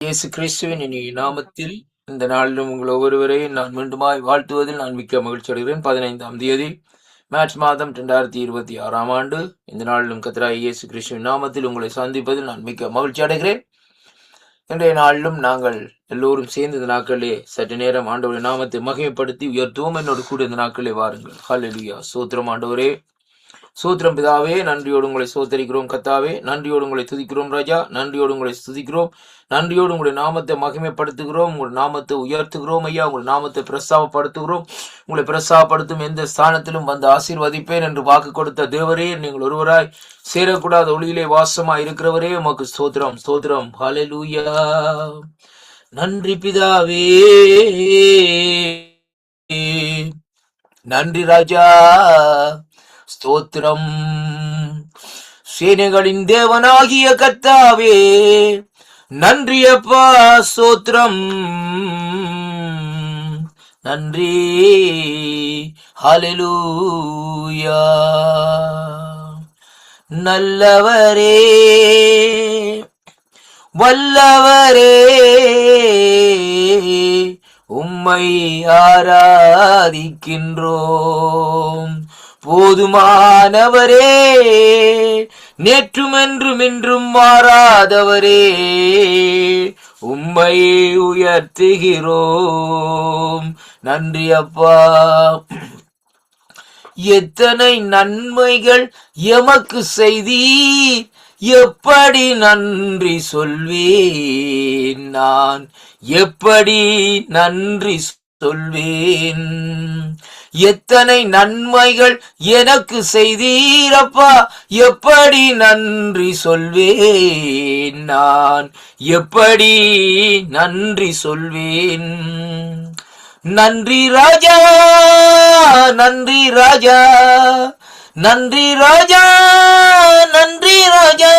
இயேசு கிறிஸ்துவின் இனிய நாமத்தில் இந்த நாளிலும் உங்கள் ஒவ்வொருவரையும் நான் மீண்டுமாய் வாழ்த்துவதில் நான் மிக்க மகிழ்ச்சி அடைகிறேன். 15ஆம் தேதி மார்ச் மாதம் 2026ஆம் ஆண்டு. இந்த நாளிலும் கர்த்தராகிய இயேசு கிறிஸ்துவின் நாமத்தில் உங்களை சந்திப்பதில் நான் மிக்க மகிழ்ச்சி அடைகிறேன். இன்றைய நாளிலும் நாங்கள் எல்லோரும் சேர்ந்து இந்த நாட்களிலே சற்று நேரம் ஆண்டவருடைய நாமத்தை மகிமைப்படுத்தி உயர்த்துவோம். என்னோடு கூட இந்த நாட்களிலே வாருங்கள். ஹல்லேலூயா. ஸ்தோத்திரம் ஆண்டவரே, சோத்திரம் பிதாவே, நன்றியோடு உங்களை சோத்தரிக்கிறோம். கத்தாவே, நன்றியோடு உங்களை துதிக்கிறோம். ராஜா, நன்றியோடு உங்களை துதிக்கிறோம். நன்றியோடு உங்களுடைய நாமத்தை மகிமைப்படுத்துகிறோம். உங்களுடைய நாமத்தை உயர்த்துகிறோம். ஐயா, உங்களுடைய நாமத்தை பிரஸ்தாபப்படுத்துகிறோம். உங்களை பிரஸ்தாபப்படுத்தும் எந்த ஸ்தானத்திலும் வந்து ஆசீர்வதிப்பேன் என்று வாக்கு கொடுத்த தேவரே, நீங்கள் ஒருவராய் சேரக்கூடாத ஒளியிலே வாசமாய் இருக்கிறவரே, உமக்கு ஸ்தோத்திரம். ஸ்தோத்திரம். ஹல்லேலூயா. நன்றி பிதாவே, நன்றி ராஜா, ஸ்தோத்திரம். சேனைகளின் தேவனாகிய கர்த்தாவே, நன்றி அப்பா, ஸ்தோத்திரம். நன்றி. ஹல்லேலூயா. நல்லவரே, வல்லவரே, உம்மை ஆராதிக்கின்றோம். போதுமானவரே, நேற்றும் என்றும் இன்றும் மாறாதவரே, உம்மை உயர்த்துகிறோம். நன்றி அப்பா. எத்தனை நன்மைகள் எமக்கு செய்தீர், எப்படி நன்றி சொல்வேன் நான், எப்படி நன்றி சொல்வேன். எத்தனை நன்மைகள் எனக்கு செய்தீரப்பா, எப்படி நன்றி சொல்வேன் நான், எப்படி நன்றி சொல்வேன். நன்றி ராஜா, நன்றி ராஜா, நன்றி ராஜா, நன்றி ராஜா.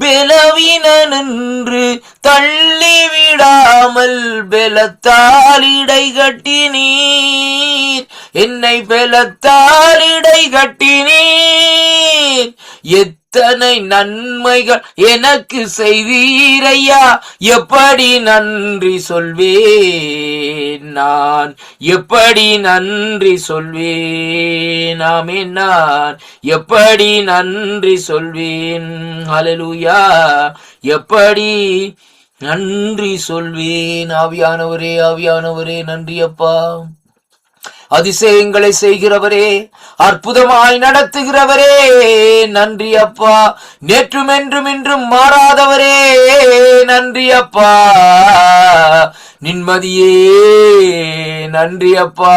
பலவீனனென்று தள்ளிவிடாமல் பலத்தால் இடை கட்டினீர், என்னை பலத்தால் இடை கட்டினீர். எத்தனை நன்மைகள் எனக்கு செய்தீரையா, எப்படி நன்றி சொல்வேன் நான், எப்படி நன்றி சொல்வேன். ஆமென். நான் எப்படி நன்றி சொல்வேன். ஹல்லேலூயா. எப்படி நன்றி சொல்வேன். ஆவியானவரே, ஆவியானவரே, நன்றி அப்பா. அதிசயங்களை செய்கிறவரே, அற்புதமாய் நடத்துகிறவரே, நன்றி அப்பா. நேற்றும் என்றும் இன்றும் மாறாதவரே, நன்றி அப்பா. நிம்மதியே, நன்றி அப்பா.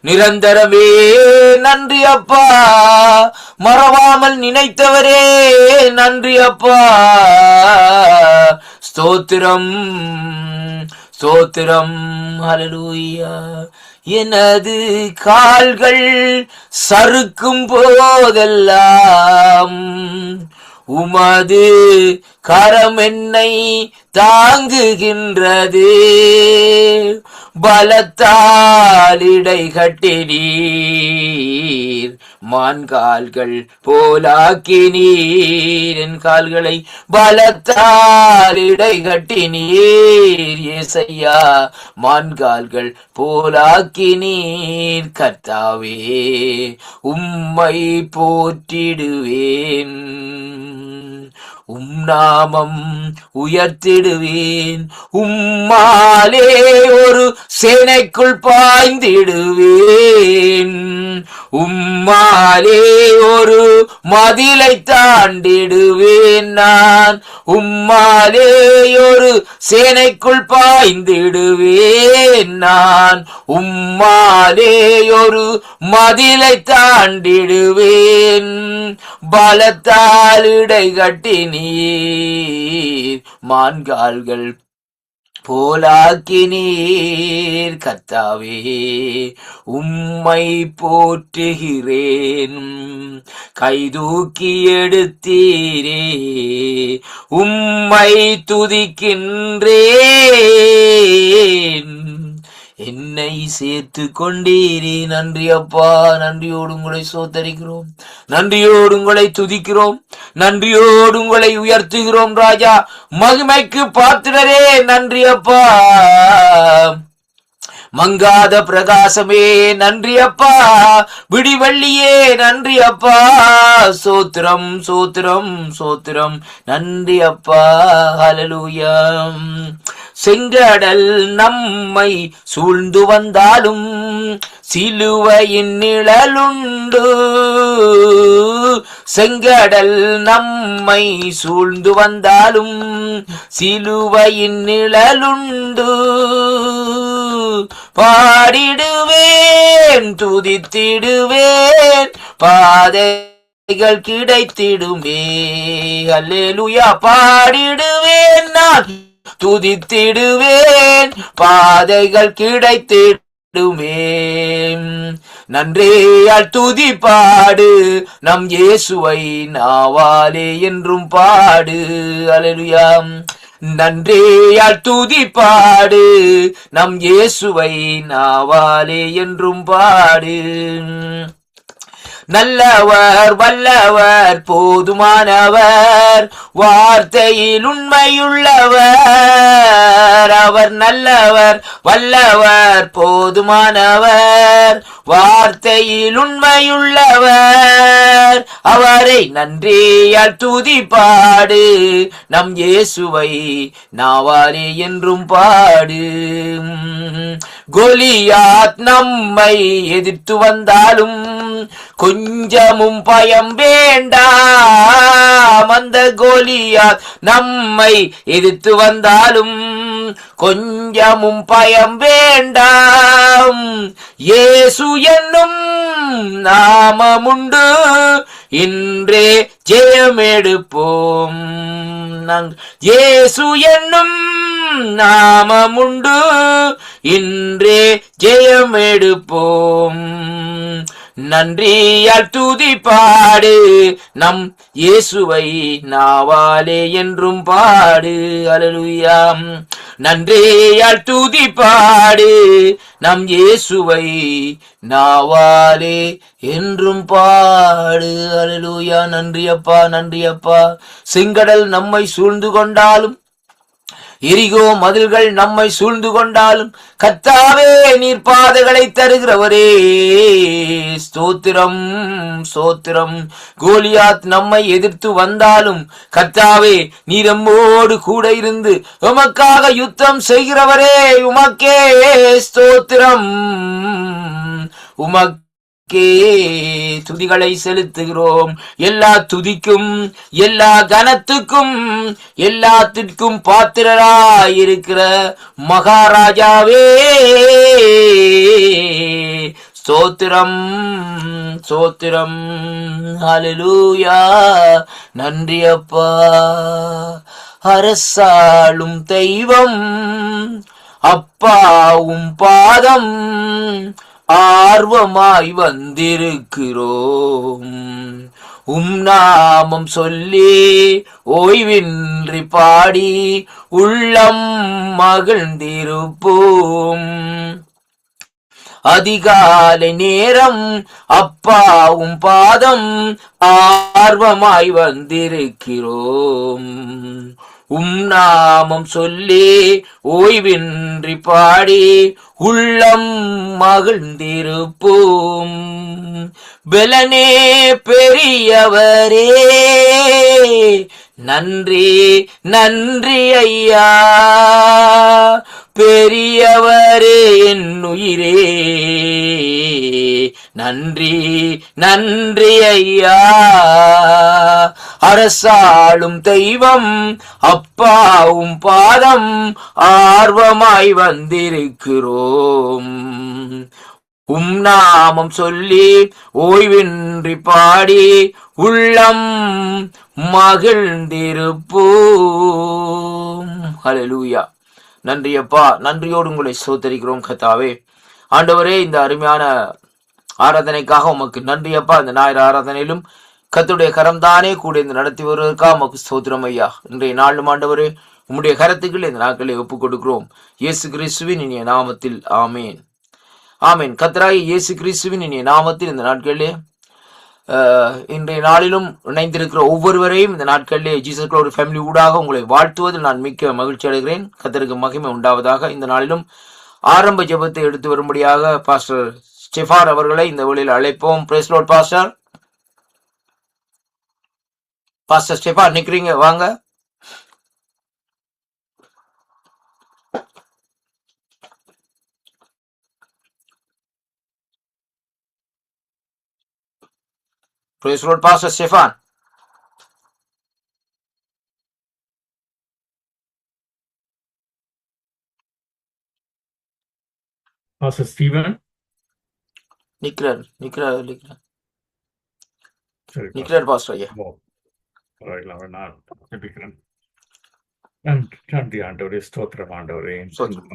நிரந்தரமே, நன்றி அப்பா. மறவாமல் நினைத்தவரே, நன்றி அப்பா. ஸ்தோத்திரம், ஸ்தோத்திரம். ஹல்லேலூயா. எனது கால்கள் சறுக்கும் போதெல்லாம் உமது கரம் என்னை தாங்குகின்றது. பலத்தால் இடை கட்டினீர், மான்கால்கள் போலாக்கினீர். என் கால்களை பலத்தால் இடை கட்டினீர் ஏசையா, மான்கால்கள் போலாக்கினீர். கர்த்தாவே, உம்மை போற்றிடுவேன், நாமம் உயர்த்திடுவேன். உம்மாலே ஒரு சேனைக்குள் பாய்ந்திடுவேன், உம்மாலே ஒரு மதிலை தாண்டிடுவேன். நான் உம்மாலே ஒரு சேனைக்குள் பாய்ந்திடுவேன், நான் உம்மாலே ஒரு மதிலை தாண்டிடுவேன். பலத்தால் இடை கட்டினீர், மான்கால்கள் போலாக்கினீர். கர்த்தாவே, உம்மை போற்றுகிறேன். கைதூக்கி எடுத்தீரே, உம்மை துதிக்கின்றேன். என்னை சேர்த்து கொண்டீரே. நன்றி அப்பா, நன்றியோடு உங்களை சோத்தரிக்கிறோம், நன்றியோடு உங்களை துதிக்கிறோம், நன்றியோடு உங்களை உயர்த்துகிறோம் ராஜா. மகிமைக்கு பாத்திரரே நன்றி அப்பா. மங்காத பிரகாசமே நன்றி அப்பா. விடிவள்ளியே நன்றி அப்பா. சோத்திரம் சோத்திரம் சோத்திரம் நன்றி அப்பா. ஹல்லேலூயா. செங்கடல் நம்மை சூழ்ந்து வந்தாலும் சிலுவையின் நிழலுண்டு. செங்கடல் நம்மை சூழ்ந்து வந்தாலும் சிலுவையின் நிழலுண்டு. பாடிடுவேன் துதித்திடுவேன் பாதைகள் கிடைத்திடுமே. அல்லேலூயா. பாடிடுவேன் நான் துதித்திடுவேன் பாதைகள் கிடைத்திடுமே. நன்றேயால் துதி பாடு நம் இயேசுவை நாவாலே என்றும் பாடு. அல்லேலூயா. நன்றேயால் துதி பாடு நம் இயேசுவை நாவாலே என்றும் பாடு. நல்லவர் வல்லவர் போதுமானவர் வார்த்தையில் உண்மையுள்ளவர். அவர் நல்லவர் வல்லவர் போதுமானவர் வார்த்தையில் உண்மையுள்ளவர். அவரை நன்றியால் துதி பாடு நம் இயேசுவை நாவாலே என்றும் பாடு. கோலியாத் நம்மை எதிர்த்து வந்தாலும் கொஞ்சமும் பயம் வேண்டாம். அந்த கோலியாத் நம்மை எதிர்த்து வந்தாலும் கொஞ்சமும் பயம் வேண்டாம். இயேசு என்னும் நாமமுண்டு இன்றே ஜெயம் எடுப்போம். இயேசு என்னும் நாமமுண்டு இன்றே ஜெயம் எடுப்போம். நன்றியால் துதி பாடு நம் இயேசுவை நாவாலே என்றும் பாடு. அல்லேலூயா. நன்றியால் துதி பாடு நம் இயேசுவை நாவாலே என்றும் பாடு. அல்லேலூயா. நன்றி அப்பா, நன்றி அப்பா. செங்கடல் நம்மை சூழ்ந்து கொண்டாலும் எரிகோ மதில்கள் நம்மை சூழ்ந்து கொண்டாலும் கர்த்தாவே நீர் பாதைகளை தருகிறவரே. ஸ்தோத்திரம் ஸ்தோத்திரம். கோலியாத் நம்மை எதிர்த்து வந்தாலும் கர்த்தாவே நீர் நம்மோடு கூட இருந்து உமக்காக யுத்தம் செய்கிறவரே. உமக்கே ஸ்தோத்திரம். உமக்கே துதிகளை செலுத்துகிறோம். எல்லா துதிக்கும் எல்லா கனத்துக்கும் எல்லாத்திற்கும் பாத்திரராயிருக்கிற மகாராஜாவே ஸ்தோத்திரம் ஸ்தோத்திரம். ஹல்லேலூயா. நன்றி அப்பா. அரசாளும் தெய்வம் அப்பாவும் பாதம் ஆர்வமாய் வந்திருக்கிறோம். நாமம் சொல்லி ஓய்வின்றி பாடி உள்ளம் மகிழ்ந்திருப்போம். அதிகாலை நேரம் அப்பாவும் பாதம் ஆர்வமாய் வந்திருக்கிறோம். நாமம் சொல்லி ஓய்வின்றி பாடி உள்ளம் மகிழ்ந்திருப்போம். பெலனே பெரியவரே நன்றி நன்றி ஐயா. பெரியவரே என் உயிரே நன்றி நன்றி ஐயா. அரசாளும் தெய்வம் அப்பாவும் பாதம் ஆர்வமாய் வந்திருக்கிறோம். நாமம் சொல்லி ஓய்வின்றி பாடி உள்ளம் மகிழ்ந்திருப்போம். ஹல்லேலூயா. நன்றி அப்பா, நன்றியோடு உங்களை ஸ்தோத்திரிக்கிறோம் கர்த்தாவே. ஆண்டவரே, இந்த அருமையான ஆராதனைக்காக உமக்கு நன்றி அப்பா. இந்த ஞாயிறு ஆராதனையிலும் கர்த்தருடைய கரம் தானே கூட இந்த நடத்தி வருவதற்காக உமக்கு ஸ்தோத்திரம் ஐயா. இன்றைய நாளும் ஆண்டவரே உம்முடைய கருத்துக்கள் இந்த நாட்களை ஒப்புக் கொடுக்கிறோம். இயேசு கிறிஸ்துவின் இனிய நாமத்தில் ஆமேன். ஆமேன். கர்த்தராகிய இயேசு கிறிஸ்துவின் இனிய நாமத்தில் இந்த நாட்களிலே இன்றைய நாளிலும் இணைந்திருக்கிற ஒவ்வொருவரையும் இந்த நாட்களிலே ஜீசஸ் க்ளோரி ஃபேமிலி ஊடாக உங்களை வாழ்த்துவதில் நான் மிக்க மகிழ்ச்சி அடைகிறேன். கர்த்தருக்கு மகிமை உண்டாவதாக. இந்த நாளிலும் ஆரம்ப ஜெபத்தை எடுத்து வரும்படியாக பாஸ்டர் ஸ்டெஃபான் அவர்களை இந்த வேளையில் அழைப்போம். Praise Lord pastor. Pastor Stephen நிக்கிறீங்க, வாங்க. Praise Lord pastor Stephen. Pastor Stephen. நிக்கிறார் பாஸ்டர் ஐயா. நான் ஜெபிக்கிறேன். நன்றி ஆண்டவரே, ஸ்தோத்திரம் ஆண்டவரே.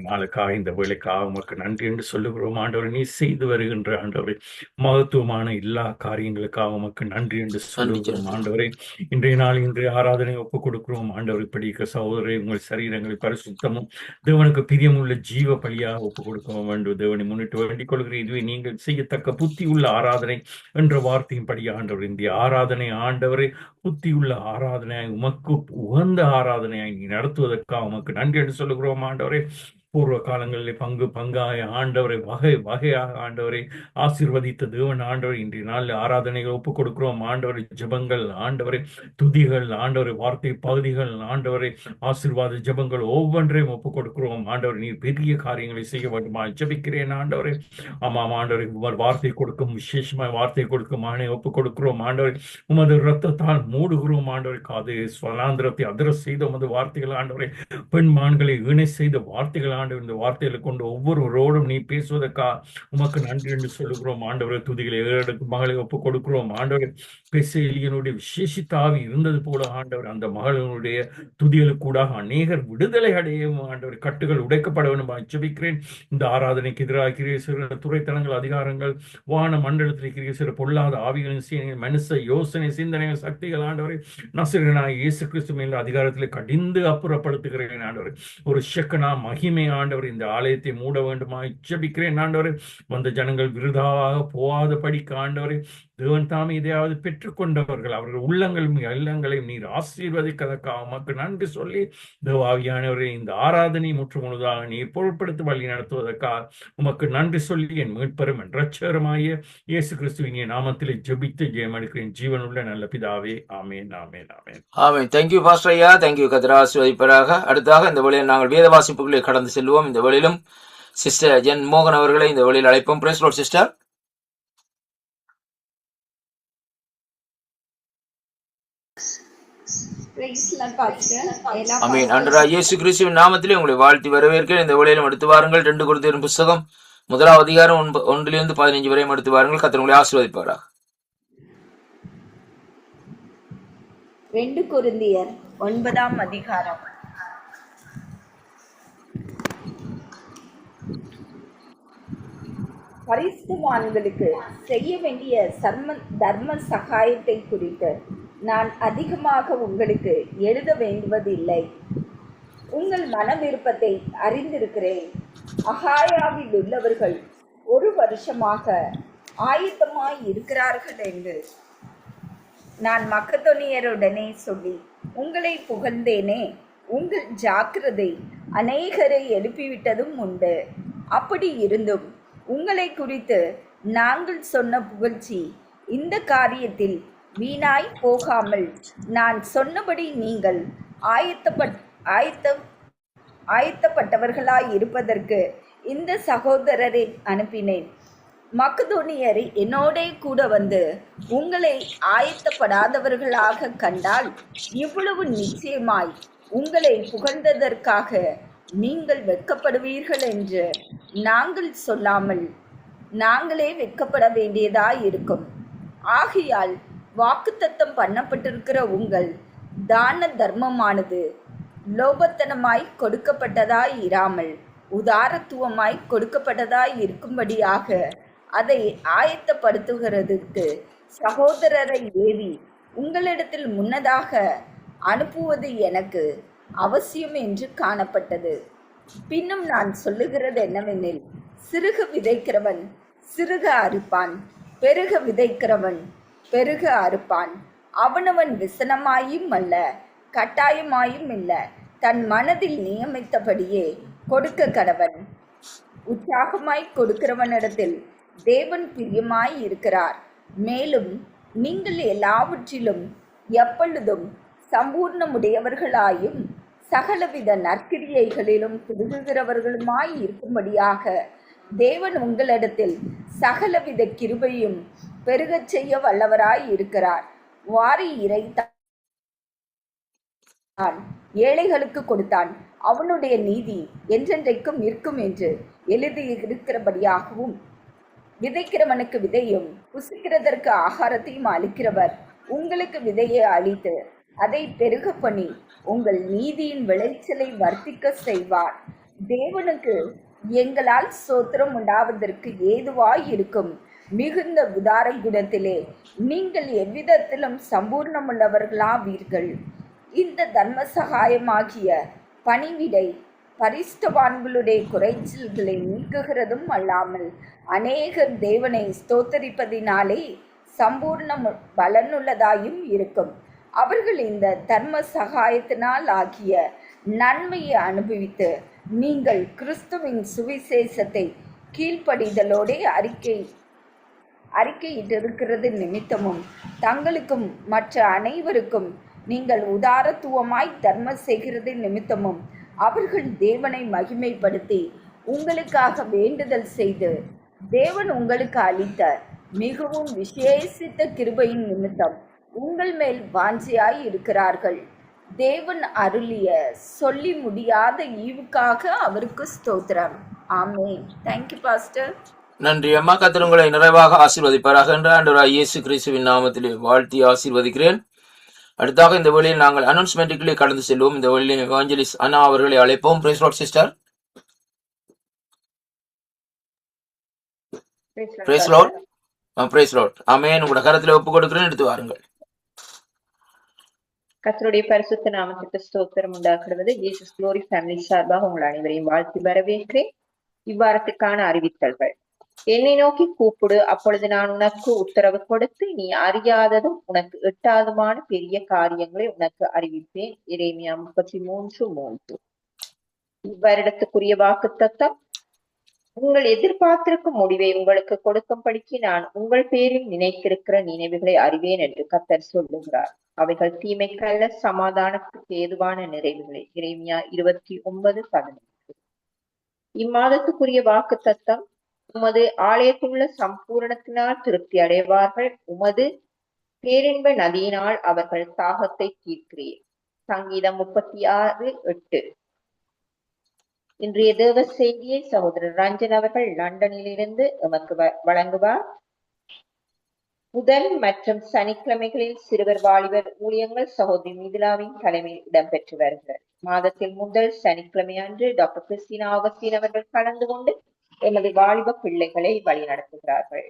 நாளுக்காக இந்த வேலைக்காக உமக்கு நன்றி என்று சொல்லுகிறோம் ஆண்டவரே. நீ செய்து வருகின்ற ஆண்டவரே மகத்துவமான எல்லா காரியங்களுக்காக உமக்கு நன்றி என்று சொல்லுகிறோம் ஆண்டவரே. இன்றைய நாள் இன்றைய ஆராதனை ஒப்புக் கொடுக்கிறோம் ஆண்டவர். இப்படிக்க சகோதரரை உங்கள் சரீரங்களை பரிசுத்தமும் தேவனுக்கு பிரியமுள்ள ஜீவ பலியாக ஒப்புக் கொடுக்க வேண்டும். தேவனை முன்னிட்டு வேண்டிக் கொள்கிறேன். இதுவே நீங்கள் செய்யத்தக்க புத்தி உள்ள ஆராதனை என்ற வார்த்தையும் படி ஆண்டவர். இந்த ஆராதனை ஆண்டவரை புத்தி உள்ள ஆராதனையாய் உமக்கு உகந்த ஆராதனையாய் நீ நடத்துவதற்காக உமக்கு நன்றி என்று சொல்லுகிறோம் ஆண்டவரே. பூர்வ காலங்களில் பங்காய ஆண்டவரை வகையாக ஆண்டவரை ஆசீர்வதித்த தேவன் ஆண்டவர். இன்றைய நாளில் ஆராதனைகள் ஒப்புக் கொடுக்கிறோம் ஆண்டவரை. ஜெபங்கள் ஆண்டவரை, துதிகள் ஆண்டவரை, வார்த்தை பகுதிகள் ஆண்டவரை, ஆசீர்வாத ஜெபங்கள் ஒவ்வொன்றையும் ஒப்புக் கொடுக்கிறோம் ஆண்டவர். நீர் பெரிய காரியங்களை செய்ய வேண்டுமா ஜெபிக்கிறேன் ஆண்டவரை. ஆமாம் ஆண்டவரை, வார்த்தை கொடுக்கும், விசேஷமாய் வார்த்தை கொடுக்கும் ஆணை ஒப்புக் கொடுக்கிறோம் ஆண்டவரை. உமது இரத்தத்தால் மூடுகிறோம் ஆண்டவரை. காது ஸ்வலாந்திரத்தை அதிர செய்த உமது வார்த்தைகள் ஆண்டவரை, பெண் மான்களை இணை செய்த வார்த்தைகள் ஆண்டவர். இந்த வார்த்தைகளை கொண்டு ஒவ்வொருவரோடும் நீ பேசுவதற்கா உமக்கு நன்றி என்று சொல்லுகிறோம் ஆண்டவரை. துதிகளை மகளை ஒப்புக் கொடுக்கிறோம் ஆண்டவரை. பெசேலியனுடைய விசேஷித்தாவி இருந்தது போல ஆண்டவர், அந்த மகளினுடைய துதிகளுக்கு கூட அநேகர் விடுதலை அடையும் ஆண்டவர். கட்டுகள் உடைக்கப்பட வேண்டும் ஜெபிக்கிறேன். இந்த ஆராதனைக்கு எதிராக கிரியேசிற துறைத்தனங்கள், அதிகாரங்கள், வான மண்டலத்தில் கிரியேசிற பொல்லாத ஆவிகளின் மனுஷ யோசனை, சிந்தனைகள், சக்திகள் ஆண்டவரை நசரேயனாகிய இயேசு கிறிஸ்து மேல் அதிகாரத்தில் கடிந்து அப்புறப்படுத்துகிறேன் ஆண்டவர். ஒரு ஷெக்கனா மகிமை ஆண்டவர் இந்த ஆலயத்தை மூட வேண்டுமா ஜெபிக்கிறேன் ஆண்டவரே. வந்த ஜனங்கள் விருதாக போகாத படிக்க ஆண்டவரே, தேவன் தாமே இதையாவது பெற்றுக்கொண்டவர்கள் அவர்கள் இல்லங்களையும் நீர் ஆசீர்வதிக்கதற்காக உமக்கு நன்றி சொல்லி, தேவாவியானவரே, இந்த ஆராதனை முற்று முழுதாக நீர் பொருட்படுத்தி வழி நடத்துவதற்காக உமக்கு நன்றி சொல்லி, என் மீட்பரும் என் இரட்சகருமாகிய இயேசு கிறிஸ்துவின் நாமத்திலே ஜெபித்து ஜெயம் எடுக்கிறேன் ஜீவனுள்ள நல்ல பிதாவே. Amen, amen, amen. Amen. Thank you pastor ஐயா. தேங்க்யூ. கர்த்தர் ஆசீர்வதிப்பாராக. அடுத்ததாக இந்த வேளையில் நாங்கள் வேத வாசிப்புகளை கடந்து செல்வோம். இந்த வேளையிலும் சிஸ்டர் ஜென் மோகன் அவர்களை இந்த வேளையில் அழைப்போம். Praise Lord sister. ஆமென். ஆண்டவராகிய இயேசு கிறிஸ்துவின் நாமத்திலே உங்களை வாழ்த்தி வரவேற்கிறேன். இந்த வேளையிலும் எடுத்து வாருங்கள். 2 கொரிந்தியர் புத்தகம் 1 அதிகாரம் 1 - 15 வரையும் எடுத்து வாருங்கள். கர்த்தர் உங்களை ஆசீர்வதிப்பாராக. 2 கொரிந்தியர் 9 அதிகாரம். பரிசுத்தவான்களுக்கு செய்ய வேண்டிய தர்ம சகாயத்தை குறித்து நான் அதிகமாக உங்களுக்கு எழுத வேண்டுவதில்லை. உங்கள் மன விருப்பத்தை அறிந்திருக்கிறேன். அகாயாவில் உள்ளவர்கள் 1 வருஷமாக ஆயத்தமாய் இருக்கிறார்கள் என்று நான் மக்கதோனியருடனே சொல்லி உங்களை புகழ்ந்தேனே. உங்கள் ஜாக்கிரதை அநேகரை எழுப்பிவிட்டதும் உண்டு. அப்படி இருந்தும் உங்களை குறித்து நாங்கள் சொன்ன புகழ்ச்சி இந்த காரியத்தில் வீணாய் போகாமல் நான் சொன்னபடி நீங்கள் ஆயத்தப்பட்டவர்களாய் இருப்பதற்கு இந்த சகோதரரை அனுப்பினேன். மக்கதோனியர் என்னோடே கூட வந்து உங்களை ஆயத்தப்படாதவர்களாக கண்டால் இவ்வளவு நிச்சயமாய் உங்களை புகழ்ந்ததற்காக நீங்கள் வெட்கப்படுவீர்கள் என்று நாங்கள் சொல்லாமல் நாங்களே வெட்கப்பட வேண்டியதாய் இருக்கும். ஆகையால் வாக்குத்தத்தம் பண்ணப்பட்டிருக்கிற உங்கள் தான தர்மமானது லோபத்தனமாய் கொடுக்கப்பட்டதாய் இராமல் உதாரத்துவமாய் கொடுக்கப்பட்டதாய் இருக்கும்படியாக அதை ஆயத்தப்படுத்துகிறதுக்கு சகோதரரை ஏவி உங்களிடத்தில் முன்னதாக அனுப்புவது எனக்கு அவசியம் என்று காணப்பட்டது. பின்னும் நான் சொல்லுகிறது என்னவெனில், சிறுக விதைக்கிறவன் சிறுக அறுப்பான், பெருக விதைக்கிறவன் பெருக அறுப்பான். அவனவன் விசனமாயும் அல்ல, கட்டாயமாயும் இல்ல, தன் மனதில் நியமித்தபடியே கொடுக்க கடவன். உற்சாகமாய் கொடுக்கிறவனிடத்தில் தேவன் பிரியமாய் இருக்கிறார். மேலும் நீங்கள் எல்லாவற்றிலும் எப்பொழுதும் சம்பூர்ணமுடையவர்களாயும் சகலவித நற்கிரியைகளிலும் பெருகுகிறவர்களுமாய் இருக்கும்படியாக தேவன் உங்களிடத்தில் சகலவித கிருபையும் பெருகச் செய்ய வல்லவராய் இருக்கிறார். வாரி இறைத்தான், ஏழைகளுக்கு கொடுத்தான், அவனுடைய நீதி என்றென்றைக்கும் நிற்கும் என்று எழுதியிருக்கிறபடியாகவும், விதைக்கிறவனுக்கு விதையும் புசிக்கிறதற்கு ஆகாரத்தையும் அளிக்கிறவர் உங்களுக்கு விதையை அளித்து அதை பெருக பண்ணி உங்கள் நீதியின் விளைச்சலை வர்த்திக்க செய்வார். தேவனுக்கு எங்களால் சோத்திரம் உண்டாவதற்கு ஏதுவாய் இருக்கும் மிகுந்த உதார குணத்திலே நீங்கள் எவ்விதத்திலும் சம்பூர்ணமுள்ளவர்களாவீர்கள். இந்த தர்ம சகாயமாகிய பணிவிடை பரிசுத்தவான்களுடைய குறைச்சல்களை நீக்குகிறதும் அல்லாமல் அநேகர் தேவனை ஸ்தோத்தரிப்பதினாலே சம்பூர்ண பலனுள்ளதாயும் இருக்கும். அவர்கள் இந்த தர்ம சகாயத்தினால் ஆகிய நன்மையை அனுபவித்து நீங்கள் கிறிஸ்துவின் சுவிசேஷத்தை கீழ்ப்படிதலோடு அறிக்கையிட்டிருக்கிறது நிமித்தமும் தங்களுக்கும் மற்ற அனைவருக்கும் நீங்கள் உதாரத்துவமாய் தர்மம் செய்கிறது நிமித்தமும் அவர்கள் தேவனை மகிமைப்படுத்தி உங்களுக்காக வேண்டுதல் செய்து தேவன் உங்களுக்கு அளித்த மிகவும் விசேஷித்த கிருபையின் நிமித்தம் உங்கள் மேல் வாஞ்சியாய் இருக்கிறார்கள். தேவன் அருளிய சொல்லி முடியாத ஈவுக்காக அவருக்கு ஸ்தோத்திரம். ஆமென். Thank you pastor. நன்றி அம்மா. கர்த்தர் உங்களை நிறைவாக ஆசீர்வதிப்பாராக என்று ஆண்டவராகிய இயேசு கிறிஸ்துவின் நாமத்திலே வாழ்த்தி ஆசீர்வதிக்கிறேன். அடுத்தாக இந்த வேளையில் நாங்கள் அனௌன்ஸ்மெண்ட்டுக்குள்ளே கடந்து செல்வோம். இந்த வேளையில் எவாஞ்சலிஸ்ட் அண்ணா அவர்களை அழைப்போம். Praise Lord sister. Praise Lord. Praise Lord. Amen. உங்களோட கரத்தில் ஒப்பு கொடுக்கிறேன், எடுத்து வாருங்கள். கர்த்தருடைய பரிசுத்த நாமத்துக்கு ஸ்தோத்திரம் உண்டாகிறது. ஜீசஸ் குளோரி ஃபேமிலி சார்பாக உங்கள் அனைவரையும் வாழ்த்தி வரவேற்கிறேன். இவ்வாரத்துக்கான அறிவித்தல்கள். என்னை நோக்கி கூப்பிடு, அப்பொழுது நான் உனக்கு உத்தரவு கொடுத்து நீ அறியாததும் உனக்கு எட்டாதுமான பெரிய காரியங்களை உனக்கு அறிவிப்பேன். எரேமியா 33:3. இவ்வருடத்துக்குரிய வாக்குத்தத்தம். உங்கள் எதிர்பார்த்திருக்கும் முடிவை உங்களுக்கு கொடுக்கும்படிக்கு நான் உங்கள் பேரில் நினைத்திருக்கிற நினைவுகளை அறிவேன் என்று கர்த்தர் சொல்லுகிறார். அவைகள் தீமைக்கல்ல, சமாதானத்துக்கு ஏதுவான நிறைவுகளே. எரேமியா 29:11. இம்மாதத்துக்குரிய வாக்குத்தத்தம். உமது ஆலயத்துள்ள சம்பூரணத்தினால் திருப்தி அடைவார்கள், உமது பேரின்ப நதியினால் அவர்கள் தாகத்தை தீர்க்கிறீர். சங்கீதம் 36:8. இன்றைய தேவ செய்தியை சகோதரர் ரஞ்சன் அவர்கள் லண்டனிலிருந்து எமக்கு வழங்குவார். புதன் மற்றும் சனிக்கிழமைகளில் சிறுவர் வாலிபர் ஊழியங்கள் சகோதரி மிதிலாவின் தலைமையில் இடம்பெற்று வருகிறது. மாதத்தில் முதல் சனிக்கிழமை அன்று டாக்டர் கிறிஸ்டினா ஆகஸ்டின் அவர்கள் கலந்து கொண்டு எமது வாலிப பிள்ளைகளை வழிநடத்துகிறார்கள்.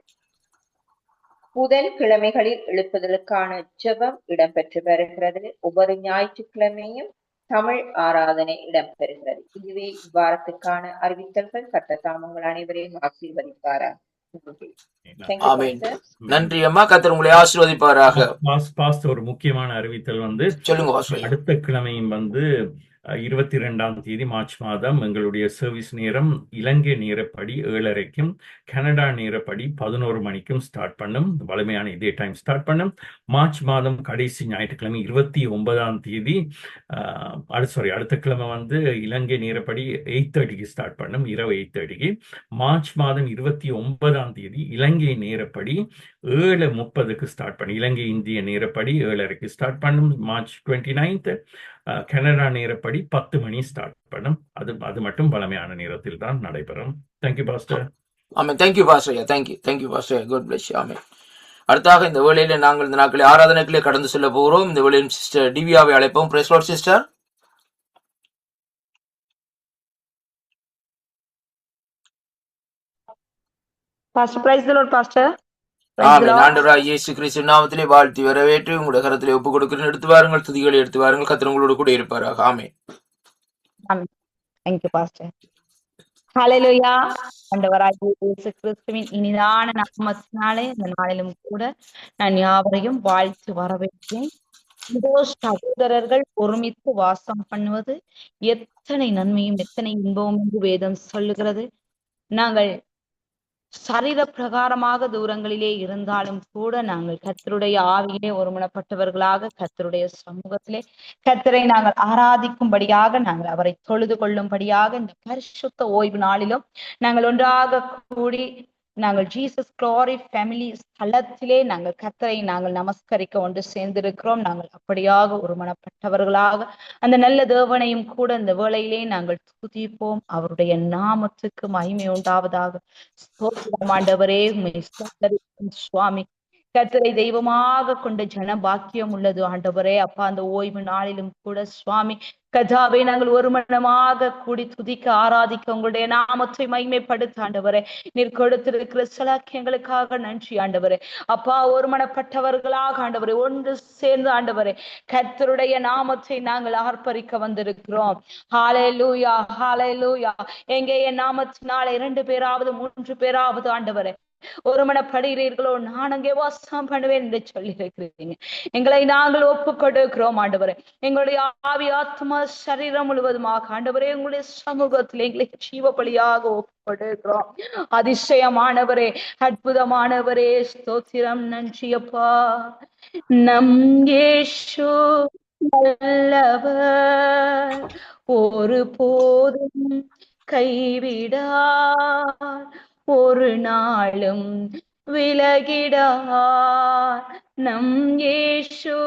புதன் கிழமைகளில் எழுப்புதலுக்கான ஜெபம் இடம்பெற்று வருகிறது. ஒவ்வொரு ஞாயிற்றுக்கிழமையும் தமிழ் ஆராதனை இடம்பெறுகிறது. இதுவே இவ்வாரத்துக்கான அறிவித்தல்கள். கர்த்தர் உங்கள் அனைவரையும் ஆசீர்வதிப்பாரா. நன்றி அம்மா. கர்த்தர் உங்களை ஆசீர்வதிப்பாராக. ஒரு முக்கியமான அறிவித்தல் சொல்லுங்க. அடுத்த கிழமையும் 22ஆம் தேதி மார்ச் மாதம் எங்களுடைய சர்வீஸ் நேரம் இலங்கை நேரப்படி 7:30க்கும் கனடா நேரப்படி 11 மணிக்கும் ஸ்டார்ட் பண்ணும். வலிமையான இதே டைம் ஸ்டார்ட் பண்ணும். மார்ச் மாதம் கடைசி ஞாயிற்றுக்கிழமை 29ஆம் தேதி அடுத்த கிழமை இலங்கை நேரப்படி 8:30க்கு ஸ்டார்ட் பண்ணும், இரவு 8:30க்கு. மார்ச் மாதம் 29ஆம் தேதி இலங்கை நேரப்படி 7:30க்கு ஸ்டார்ட் பண்ணும். இலங்கை இந்திய நேரப்படி 7:30க்கு ஸ்டார்ட் பண்ணும். மார்ச் 29 கனடா நேரப்படி 10 மணி ஸ்டார்ட் பண்ணும். அது மட்டும் பலமையான நேரத்தில் தான் நடைபெறும். Thank you pastor. Amen. Thank you pastor. Thank you pastor. God bless you. Amen. அடுத்தாக இந்த வேளையில நாங்கள் இந்த நாட்களை ஆராதனைக்குள்ளே கடந்து செல்ல போகிறோம். இந்த வேளையில் சிஸ்டர் டிவியாவை அழைப்போம். Praise Lord sister. Pastor, praise the Lord pastor. Praise the ஆமென். Lord. ஆண்டவராகிய இயேசு கிறிஸ்து நாமத்திலே வாழ்த்தி வரவேற்று உங்களுடைய கரத்திலே ஒப்புக் கொடுக்கிறேன். எடுத்து வாருங்கள், துதிகளை எடுத்து வாருங்கள். கர்த்தர் உங்களோடு கூட இருப்பாராக. ஆமென். Amen. Thank you, Pastor. Hallelujah. ஆண்டவராகிய இயேசு கிறிஸ்துவின் இனிதான நாமத்தினாலே இந்த நாளிலும் கூட நான் யாவரையும் வாழ்த்து வரவேற்கிறேன். இதோ சகோதரர்கள் ஒருமித்து வாசம் பண்ணுவது எத்தனை நன்மையும் எத்தனை இன்பமும் என்று வேதம் சொல்லுகிறது. நாங்கள் சரீர பிரகாரமாக தூரங்களிலே இருந்தாலும் கூட நாங்கள் கர்த்தருடைய ஆவியிலே ஒருமனப்பட்டவர்களாக கர்த்தருடைய சமூகத்திலே கர்த்தரை நாங்கள் ஆராதிக்கும்படியாக நாங்கள் அவரை தொழுது கொள்ளும்படியாக இந்த பரிசுத்த ஓய்வு நாளிலும் நாங்கள் ஒன்றாக கூடி நாங்கள் ஜீசஸ் க்ளோரி ஃபேமிலி ஸ்தலத்திலே நாங்கள் கர்த்தரை நாங்கள் நமஸ்கரிக்க ஒன்று சேர்ந்திருக்கிறோம். நாங்கள் அப்படியாக ஒருமனப்பட்டவர்களாக அந்த நல்ல தேவனையும் கூட இந்த வேளையிலே நாங்கள் துதிப்போம். அவருடைய நாமத்துக்கு மகிமை உண்டாவதாக. ஸ்தோத்திரம் ஆண்டவரே, உம்மை ஸ்தோத்தரிக்கிறோம் சுவாமி. கர்த்தரை தெய்வமாக கொண்ட ஜன பாக்கியம் உள்ளது ஆண்டவரே. அப்பா, அந்த ஓய்வு நாளிலும் கூட சுவாமி கர்த்தாவே, நாங்கள் ஒரு மனமாக கூடி துதிக்க ஆராதிக்க உங்களுடைய நாமத்தை மகிமைப்படுத்த ஆண்டவரே. நீர் கொடுத்திருக்கிற சலாக்கியங்களுக்காக நன்றி ஆண்டவரே. அப்பா, ஒருமனப்பட்டவர்களாக ஆண்டவரே ஒன்று சேர்ந்து ஆண்டவரே கர்த்தருடைய நாமத்தை நாங்கள் ஆர்ப்பரிக்க வந்திருக்கிறோம். ஹalleluya, ஹalleluya. எங்கே என் நாமத்தினாலே 2 பேராவது 3 பேராவது ஆண்டவரே ஒருமனப்படுகிறீர்களோ நான் அங்கே வாசம் பண்ணுவேன் என்று சொல்லி இருக்கிறீங்க. எங்களை நாங்கள் ஒப்புக் கொடுக்கிறோம் ஆண்டவரே. எங்களுடைய ஆவி ஆத்மா சரீரம் முழுவதுமாக ஆண்டவரே உங்களுடைய சமூகத்தில் எங்களை ஜீவ பலியாக ஒப்புக் கொடுக்கிறோம். அதிசயமானவரே, அற்புதமானவரே, ஸ்தோத்திரம், நன்றியப்பா. நம் இயேசு நல்லவர், ஒரு போதும் கைவிடார், ஒரு நாளும் விலகிடார். நம் இயேசு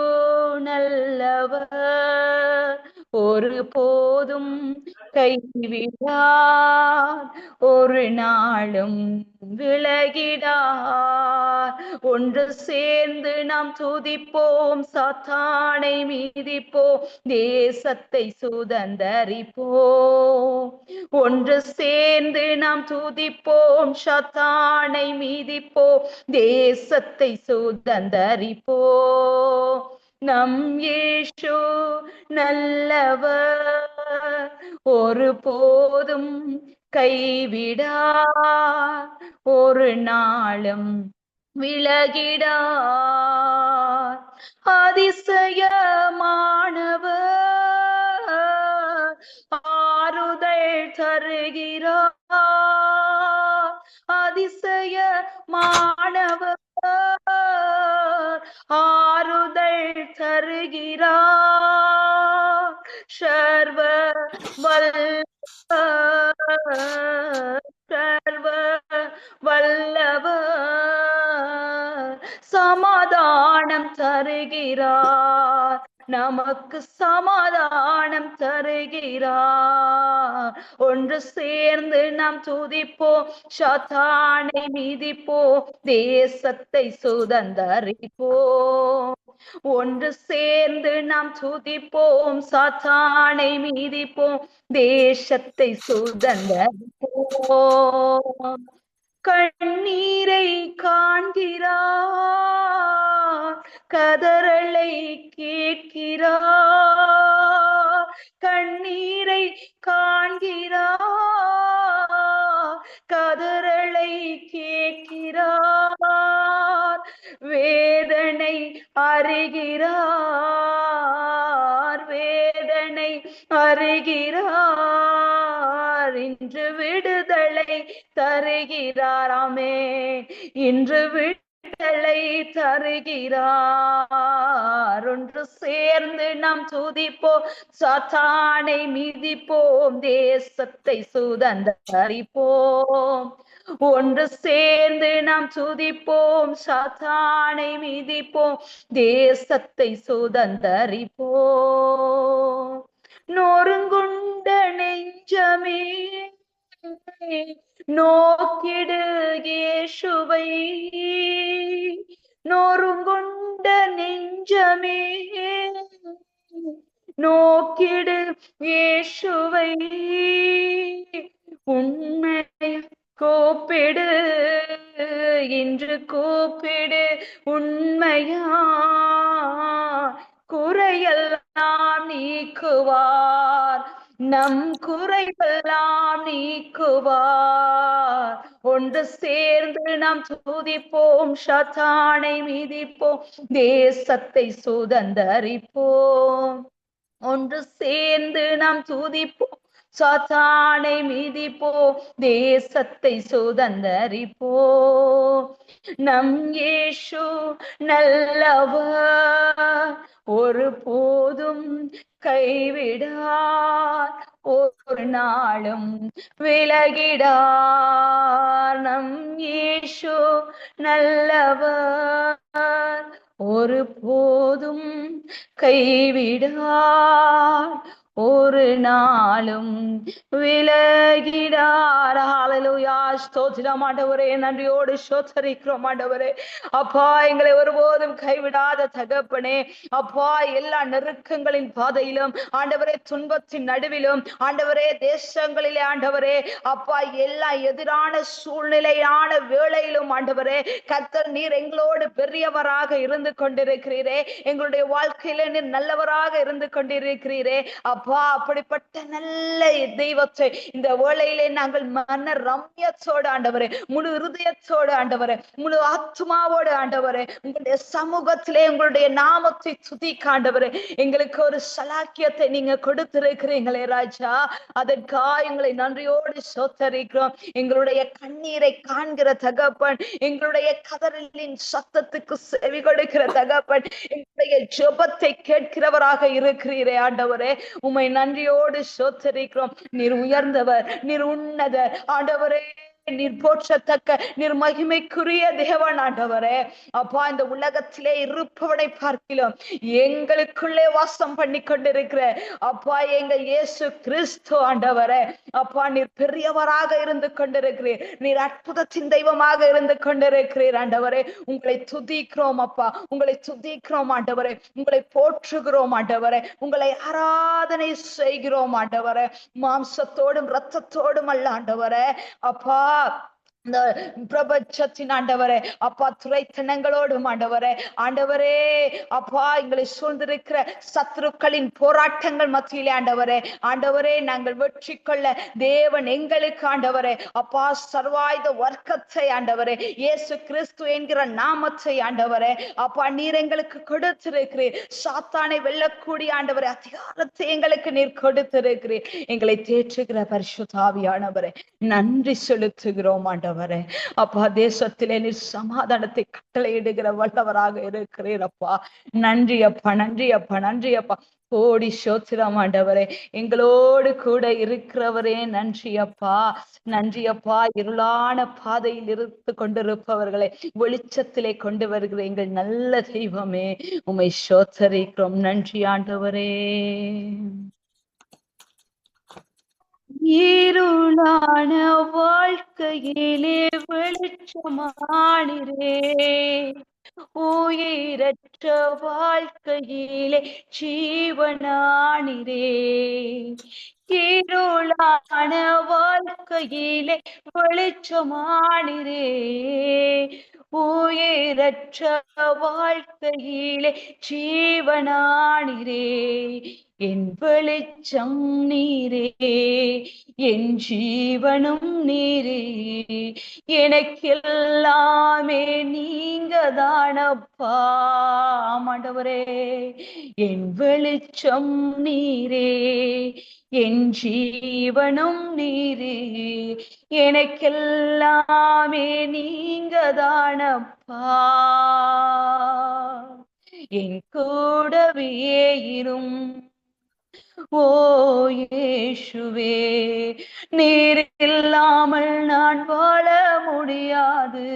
நல்லவர், ஒரு போதும் கைவிடார், ஒரு நாளும் விலகிடார். ஒன்று சேர்ந்து நாம் துதிப்போம், சாத்தானை மீதிப்போம், தேசத்தை சுதந்தரிப்போம். ஒன்று சேர்ந்து நாம் துதிப்போம், சாத்தானை மீதிப்போம், தேசத்தை சுதந்தரிப்போம். நம் இயேசு நல்லவர், ஒரு போதும் கைவிடார், ஒரு நாளும் விலகிடார். அதிசயமானவர், ஆறுதல் தருகிறார். அதிசயமானவர், ஆறுதல் தருகிறார். சர்வ சர்வ வல்லவர், சமாதானம் தருகிறார். நமக்கு சமாதானம் தருகிறார். ஒன்று சேர்ந்து நாம் துதிப்போம், சாத்தானை மீதிப்போம், தேசத்தை சுதந்தரிப்போம். ஒன்று சேர்ந்து நாம் துதிப்போம், சாத்தானை மீதிப்போம், தேசத்தை சுதந்தரிப்போம். கண்ணீரை காண்கிறார், கதறலை கேட்கிறார். கண்ணீரை காண்கிறார், கதறலை கேட்கிறார். வேதனை அறிகிறார், வேதனை அறிகிறார். இன்று விடுதலை தருகிறாராமே, இன்று விடுதலை தருகிறார். ஒன்று சேர்ந்து நாம் துதிப்போம், சாத்தானை மிதிப்போம், தேசத்தை சுதந்தரிப்போம். ஒன்று சேர்ந்து நாம் துதிப்போம், சாத்தானை மிதிப்போம், தேசத்தை சுதந்தரிப்போம். நொறுங்குண்ட நெஞ்சமே நோக்கிடு இயேசுவை, நொறுங்குண்ட நெஞ்சமே நோக்கிடு இயேசுவை. உண்மை கூப்பிடு இன்று கூப்பிடு உண்மையா குறையெல்லாம் நீக்குவார் நம் குறைவெல்லாம் நீக்குவார் ஒன்று சேர்ந்து நாம் துதிப்போம் சாத்தானை மிதிப்போம் தேசத்தை சுதந்தரிப்போம் ஒன்று சேர்ந்து நாம் துதிப்போம் சாத்தானை மிதிப்போம் தேசத்தை சுதந்தரிப்போம் நம் இயேசு நல்லவர் ஒரு போதும் கைவிடார் ஒரு நாளும் விலகிடார் நம் இயேசு நல்லவர் ஒரு போதும் கைவிடார் ஒரு நாளும் விலகிடார். ஹல்லேலூயா. ஸ்தோத்திரம் ஆண்டவரே, நன்றியோடு ஸ்தோத்திரிக்கிறோம் ஆண்டவரே. அப்பா, எங்களை ஒருபோதும் கைவிடாத தகப்பனே, அப்பா, எல்லா நெருக்கங்களின் பாதையிலும் ஆண்டவரே, துன்பத்தின் நடுவிலும் ஆண்டவரே, தேசங்களிலே ஆண்டவரே, அப்பா, எல்லா எதிரான சூழ்நிலையான வேளையிலும் ஆண்டவரே, கர்த்தர் நீர் எங்களோடு பெரியவராக இருந்து கொண்டிருக்கிறீரே, எங்களுடைய வாழ்க்கையில நீர் நல்லவராக இருந்து கொண்டிருக்கிறீரே. அப்பா, அப்படிப்பட்ட நல்ல தெய்வத்தை இந்த வேளையிலே நாங்கள் மன ரம்யத்தோடு ஆண்டவரே, முழு இருதயத்தோடு ஆண்டவரே, முழு ஆத்மாவோடு ஆண்டவரே, உங்களுடைய சமூகத்திலே உங்களுடைய நாமத்தை துதிக்க ஆண்டவரே, எங்களுக்கு ஒரு சலாக்கியத்தை நீங்க கொடுத்திருக்கிறீங்களே ராஜா, அதற்காக எங்களை நன்றியோடு ஸ்தோத்திரிக்கிறோம். எங்களுடைய கண்ணீரை காண்கிற தகப்பன், எங்களுடைய கதறலின் சத்தத்துக்கு செவி கொடுக்கிற தகப்பன், எங்களுடைய ஜெபத்தை கேட்கிறவராக இருக்கிறீரே ஆண்டவரே, உம்மை நன்றியோடு ஸ்தோத்திரிக்கிறோம். நீர் உயர்ந்தவர், நீர் உன்னதர் ஆண்டவரே, நீர் போற்றத்தக்க, நீர் மகிமைக்குரிய தேவன் ஆண்டவரே. அப்பா, இந்த உலகத்திலே இருப்பவனை பார்க்கிலும் எங்களுக்குள்ளே வாசம் பண்ணி கொண்டிருக்கிற அப்பா எங்கள் இயேசு கிறிஸ்து ஆண்டவரே, அப்பா, நீர் பெரியவராக இருந்து கொண்டிருக்கிறீர், நீர் அற்புதத்தின் தெய்வமாக இருந்து கொண்டிருக்கிறீர் ஆண்டவரே. உங்களை துதிக்கிறோம் அப்பா, உங்களை துதிக்கிறோம் ஆண்டவரே, உங்களை போற்றுகிறோம் ஆண்டவரே, உங்களை ஆராதனை செய்கிறோம் ஆண்டவரே, மாம்சத்தோடும் இரத்தத்தோடும் அல்ல ஆண்டவரே. அப்பா, இந்த பிரபஞ்சத்தின் ஆண்டவரே, அப்பா, துரைத்தனங்களோடும் ஆண்டவரே, ஆண்டவரே, அப்பா, எங்களை சூழ்ந்திருக்கிற சத்துருக்களின் போராட்டங்கள் மத்தியிலே ஆண்டவரே, ஆண்டவரே, நாங்கள் வெற்றி கொள்ள தேவன் எங்களுக்கு ஆண்டவரே, அப்பா, சர்வாயுத வர்க்கத்தை ஆண்டவரே, இயேசு கிறிஸ்து என்கிற நாமத்தை ஆண்டவரே, அப்பா, நீர் எங்களுக்கு கொடுத்திருக்கிறீர். சாத்தானை வெல்லக்கூடிய ஆண்டவரே அதிகாரத்தை எங்களுக்கு நீர் கொடுத்திருக்கிறீர். எங்களை தேற்றுகிற பரிசுத்த ஆவியானவரே, நன்றி செலுத்துகிறோம் ஆண்டவரே. அப்பா, தேசத்திலே நீர் சமாதானத்தை கட்டளையிடுகிற வல்லவராக இருக்கிறீர் அப்பா. நன்றி அப்பா, நன்றி அப்பா, நன்றி அப்பா. கோடி ஸ்தோத்திரம் ஆண்டவரே, எங்களோடு கூட இருக்கிறவரே நன்றி அப்பா, நன்றி அப்பா. இருளான பாதையில் இருந்து கொண்டிருப்பவர்களை வெளிச்சத்திலே கொண்டு வருகிற எங்கள் நல்ல தெய்வமே, உம்மை ஸ்தோத்திரிக்கிறோம். நன்றி ஆண்டவரே. இருளான வாழ்க்கையிலே வெளிச்சமானிரே, உயிரற்ற வாழ்க்கையிலே ஜீவனானிரே, இருளான வாழ்க்கையிலே வெளிச்சமானிரே, உயிரற்ற வாழ்க்கையிலே ஜீவனானிரே, என் வெளிச்சம் நீரே, என் ஜீவனும் நீரே, எனக்கெல்லாமே நீங்க தானப்பா ஆண்டவரே, என் வெளிச்சம் நீரே, என் ஜீவனும் நீரே, எனக்கெல்லாமே நீங்க தானப்பா, என் கூடவே இரும் ஓ இயேசுவே, நீர் இல்லாமல் நான் வாழ முடியாது,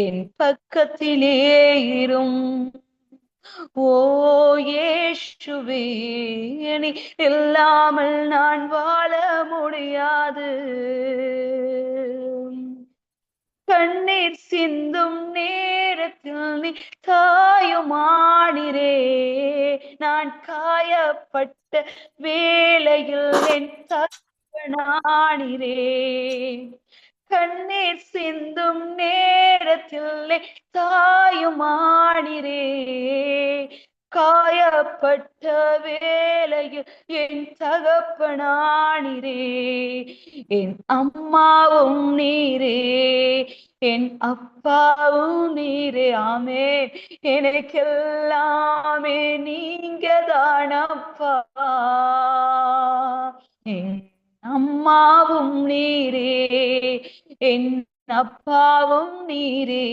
என் பக்கத்திலே இரும் ஓ இயேசுவே, நீர் இல்லாமல் நான் வாழ முடியாது, கண்ணீர் சிந்தும் நேரத்தில் நீ தாயுமானிரே, நான் காயப்பட்ட வேளையில் என் தகப்பனானிரே, கண்ணீர் சிந்தும் நேரத்தில் தாயுமானிரே, காயப்பட்ட வேளையில் என் தகப்பனானிரே, என் அம்மாவும் நீரே, என் அப்பாவும் நீரே. ஆமே, எனக்கெல்லாமே நீங்க தானப்பா. என் அம்மாவும் நீரே, என் அப்பாவும் நீரே,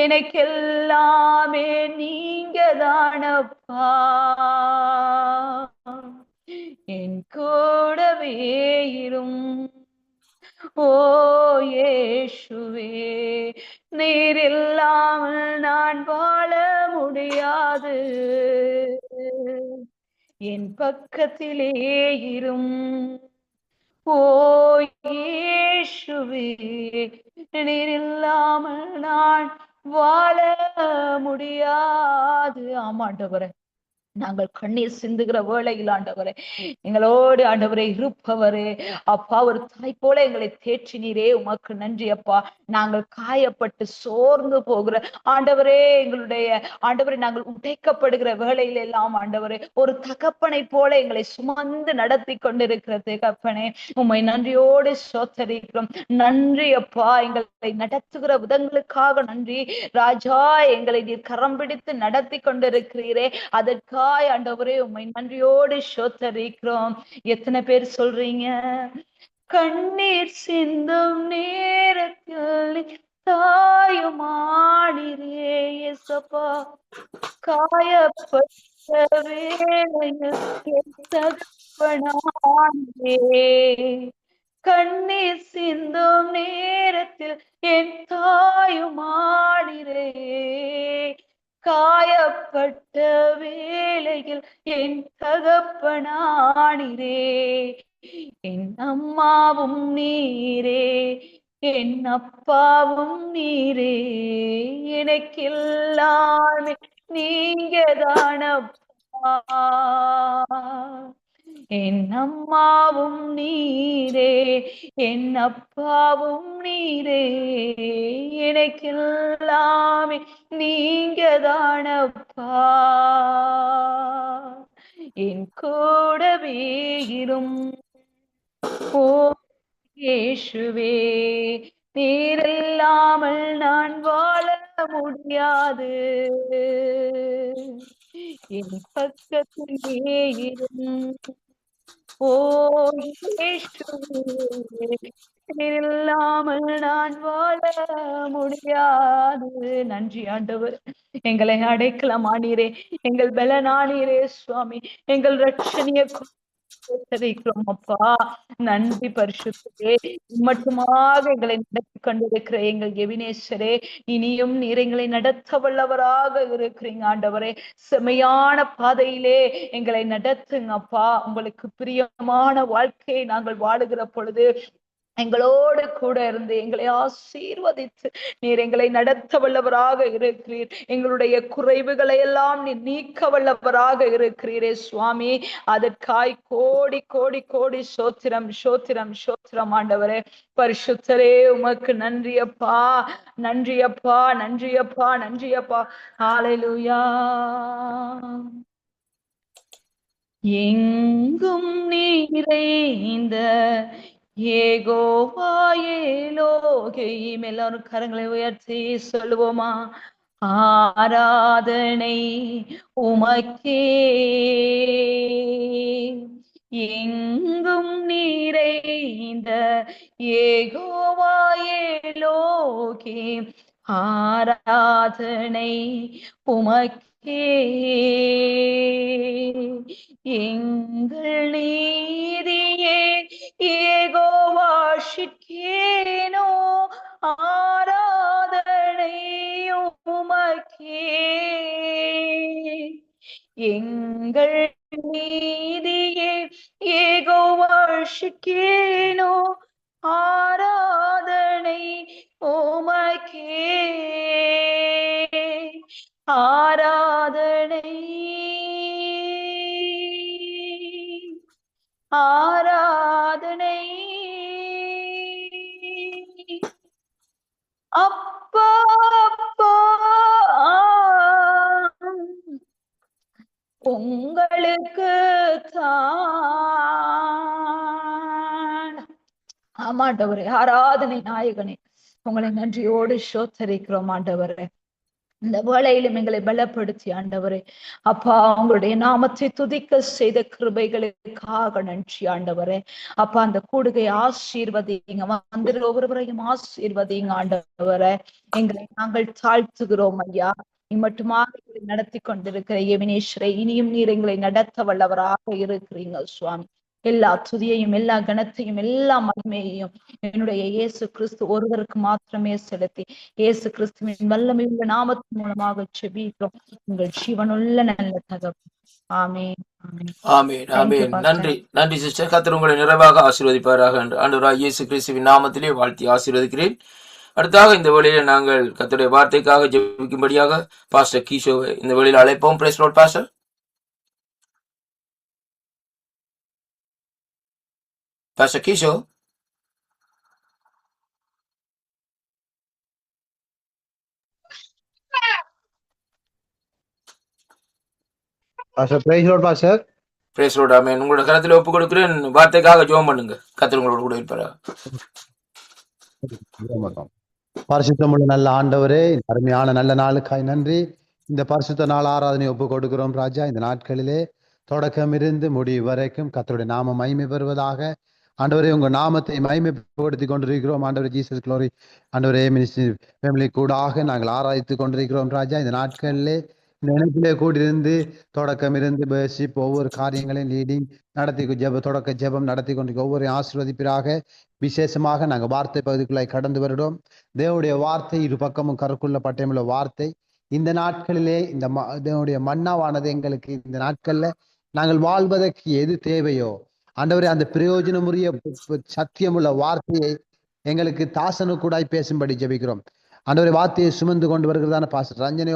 எனக்கெல்லாமே நீங்க தானப்பா. என் கூடவே இரும் ஓ இயேசுவே, நீர் இல்லாமல் நான் வாழ முடியாது. என் பக்கத்திலே இரும் ஓ இயேசுவே, நீர் இல்லாமல் நான் வாழ முடியாது. ஆமாண்டவரே, நாங்கள் கண்ணீர் சிந்துகிற வேளையில் ஆண்டவரே, எங்களோடு ஆண்டவரே இருப்பவரே அப்பா, ஒரு தாய் போல எங்களை தேற்றினீரே, உமக்கு நன்றி அப்பா. நாங்கள் காயப்பட்டு சோர்ந்து போகிற ஆண்டவரே, எங்களுடைய ஆண்டவரே, நாங்கள் உடைக்கப்படுகிற வேளையில எல்லாம் ஆண்டவரே, ஒரு தகப்பனை போல எங்களை சுமந்து நடத்தி கொண்டிருக்கிற தகப்பனே, உம்மை நன்றியோடு சோத்தரிக்கிறோம். நன்றி அப்பா, எங்களை நடத்துகிற விதங்களுக்காக நன்றி ராஜா. எங்களை நீர் கரம் பிடித்து நடத்தி கொண்டிருக்கிறீரே, அதற்காக ஆண்டவரே உம்மை நன்றியோடு சோத்தரிக்கிறோம். எத்தனை பேர் சொல்றீங்க, கண்ணீர் சிந்தும் நேரத்தில் தாயுமானிரே இயேசப்பா, காயப்பட்ட வேளையில் என் தகப்பனானே, கண்ணீர் சிந்தும் நேரத்தில் என் தாயுமானிரே, காயப்பட்ட வேளையில் என் தகப்பனானிரே, என் அம்மாவும் நீரே, என் அப்பாவும் நீரே, எனக்கெல்லாமே நீங்க தானப்பா. என் அம்மாவும் நீரே, என் அப்பாவும் நீரே, எனக்கெல்லாமே நீங்க தானப்பா. என் கூடவே இரும் ஓ இயேசுவே, நீர் இல்லாமல் நான் வாழ முடியாது. என் பக்கத்திலே இரும் ஓ இயேசுவே, நீர் இல்லாமல் நான் வாழ முடியாது. நன்றி ஆண்டவர், எங்களை அடைக்கலமானீரே, எங்கள் பலனானீரே சுவாமி, எங்கள் ரட்சணிய ஸ்தோத்தரிக்கிறோம் அப்பா. நன்றி பரிசுத்தரே, மட்டுமாக எங்களை நடத்தி கொண்டிருக்கிற எங்கள் எபினேஸ்வரே, இனியும் நீர் எங்களை நடத்த வல்லவராக இருக்கிறீங்க ஆண்டவரே. செமையான பாதையிலே எங்களை நடத்துங்க அப்பா. உங்களுக்கு பிரியமான வாழ்க்கையை நாங்கள் வாழுகிற பொழுது எங்களோடு கூட இருந்து எங்களை ஆசீர்வதித்து நீர் எங்களை நடத்த வல்லவராக இருக்கிறீர். எங்களுடைய குறைவுகளை எல்லாம் நீர் நீக்க வல்லவராக இருக்கிறீரே சுவாமி. அதற்காய் கோடி கோடி கோடி சோத்திரம் சோத்திரம் சோத்திரம் ஆண்டவரே. பரிசுத்தரே, உமக்கு நன்றி அப்பா, நன்றி அப்பா, நன்றி அப்பா, நன்றி அப்பா. ஹல்லேலூயா. எங்கும் நிறைந்த யெகோவாயே எலோகிம். எல்லாரும் கரங்களை உயர்த்தி சொல்லுவோமா? ஆராதனை உமக்கே. எங்கும் நிறைந்த யெகோவாயே எலோகிம், ஆராதனை உமக்கே. எங்கள் நீதியே யெகோவா ஷிக்கேனோ, ஆராதனை உமக்கே. எங்கள் நீதியே யெகோவா ஷிக்கேனோ, ஆராதனை உமக்கே. ஆராதனை ஆராதனை ஆமாண்டவரே, ஆராதனை நாயகனே, உங்களை நன்றியோடு ஸ்தோத்தரிக்கிறோம் ஆண்டவரே. இந்த வேளையிலும் எங்களை பலப்படுத்தி ஆண்டவரே, அப்பா உங்களுடைய நாமத்தை துதிக்க செய்த கிருபைகளுக்காக நன்றி ஆண்டவரே. அப்பா அந்த கூடுகை ஆசீர்வதிங்க, வந்திர ஒவ்வொருவரையும் ஆசீர்வதிங்க ஆண்டவரே. எங்களை நாங்கள் தாழ்த்துகிறோம் ஐயா. நீ மட்டுமாக எங்களை நடத்தி கொண்டிருக்கிற எவினேஸ்வரை, இனியும் நீர் எங்களை நடத்த வல்லவராக இருக்கிறீங்க சுவாமி. எல்லா துதியையும் எல்லா கணத்தையும் எல்லா மகிமையையும் என்னுடைய இயேசு கிறிஸ்து ஒருவருக்கு மாத்திரமே செலுத்தி இயேசு கிறிஸ்துவின் வல்லமையுள்ள நாமத்தின் மூலமாக செபிக்கிறோம் உங்கள் ஜீவனுள்ள நல்ல தகவல். ஆமென், amen. Amen, Thank you, amen. Pastor. நன்றி, நன்றி சிஸ்டர். கர்த்தர் உங்களை நிறைவாக ஆசீர்வதிப்பாராக என்று ஆண்டவராகிய இயேசு கிறிஸ்துவின் நாமத்திலே வாழ்த்தி ஆசீர்வதிக்கிறேன். அடுத்தாக இந்த வேளையில நாங்கள் கர்த்தருடைய வார்த்தைக்காக ஜெபிக்கும்படியாக பாஸ்டர் கீஷோவை இந்த வேளையில் அழைப்போம். Praise Lord pastor. Pastor Kisho. Pastor praise Lord pastor. Praise Lord. Amen. உங்களோட கரத்தில் ஒப்புக் கொடுக்கிறேன். வார்த்தைக்காக ஜெபம் பண்ணுங்க. கர்த்தர் உங்களோட கூட இருப்பாரா. பரிசுத்தமுள்ள நல்ல ஆண்டவரே, இந்த அருமையான நல்ல நாளுக்காய் நன்றி. இந்த பரிசுத்த நாள் ஆராதனை ஒப்பு கொடுக்கிறோம் ராஜா. இந்த நாட்களிலே தொடக்கம் இருந்து முடிவு வரைக்கும் கர்த்தருடைய நாம மகிமை பெறுவதாக. ஆண்டவரே, உங்க நாமத்தை மகிமைப்படுத்தி கொண்டிருக்கிறோம் ஆண்டவரே. ஜீசஸ் க்ளோரி ஆண்டவரே, மினிஸ்ட்ரி ஃபேமிலி கூடாக நாங்கள் ஆராய்த்து கொண்டிருக்கிறோம் ராஜா. இந்த நாட்களிலே இந்த இணைப்பிலே கூடியிருந்து தொடக்கம் இருந்து பேசிப் ஒவ்வொரு காரியங்களையும் லீடிங் நடத்தி தொடக்க ஜெபம் நடத்தி கொண்டு ஒவ்வொரு ஆசீர்வதிப்பிறாக. விசேஷமாக நாங்கள் வார்த்தை பகுதிக்குள்ளாய் கடந்து வருகிறோம். தேவனுடைய வார்த்தை இரு பக்கமும் கருக்குள்ள பட்டயமுள்ள வார்த்தை. இந்த நாட்களிலே இந்த தேவனுடைய மன்னாவானது எங்களுக்கு இந்த நாட்கள்ல நாங்கள் வாழ்வதற்கு எது தேவையோ ஆண்டவரே, அந்த பிரயோஜனமுரிய சத்தியமுள்ள வார்த்தையை எங்களுக்கு தாசனு கூடாய் பேசும்படி ஜெபிக்கிறோம் ஆண்டவரே. வார்த்தையை சுமந்து கொண்டு வருகிறதான பாஸ்டர் ரஞ்சனை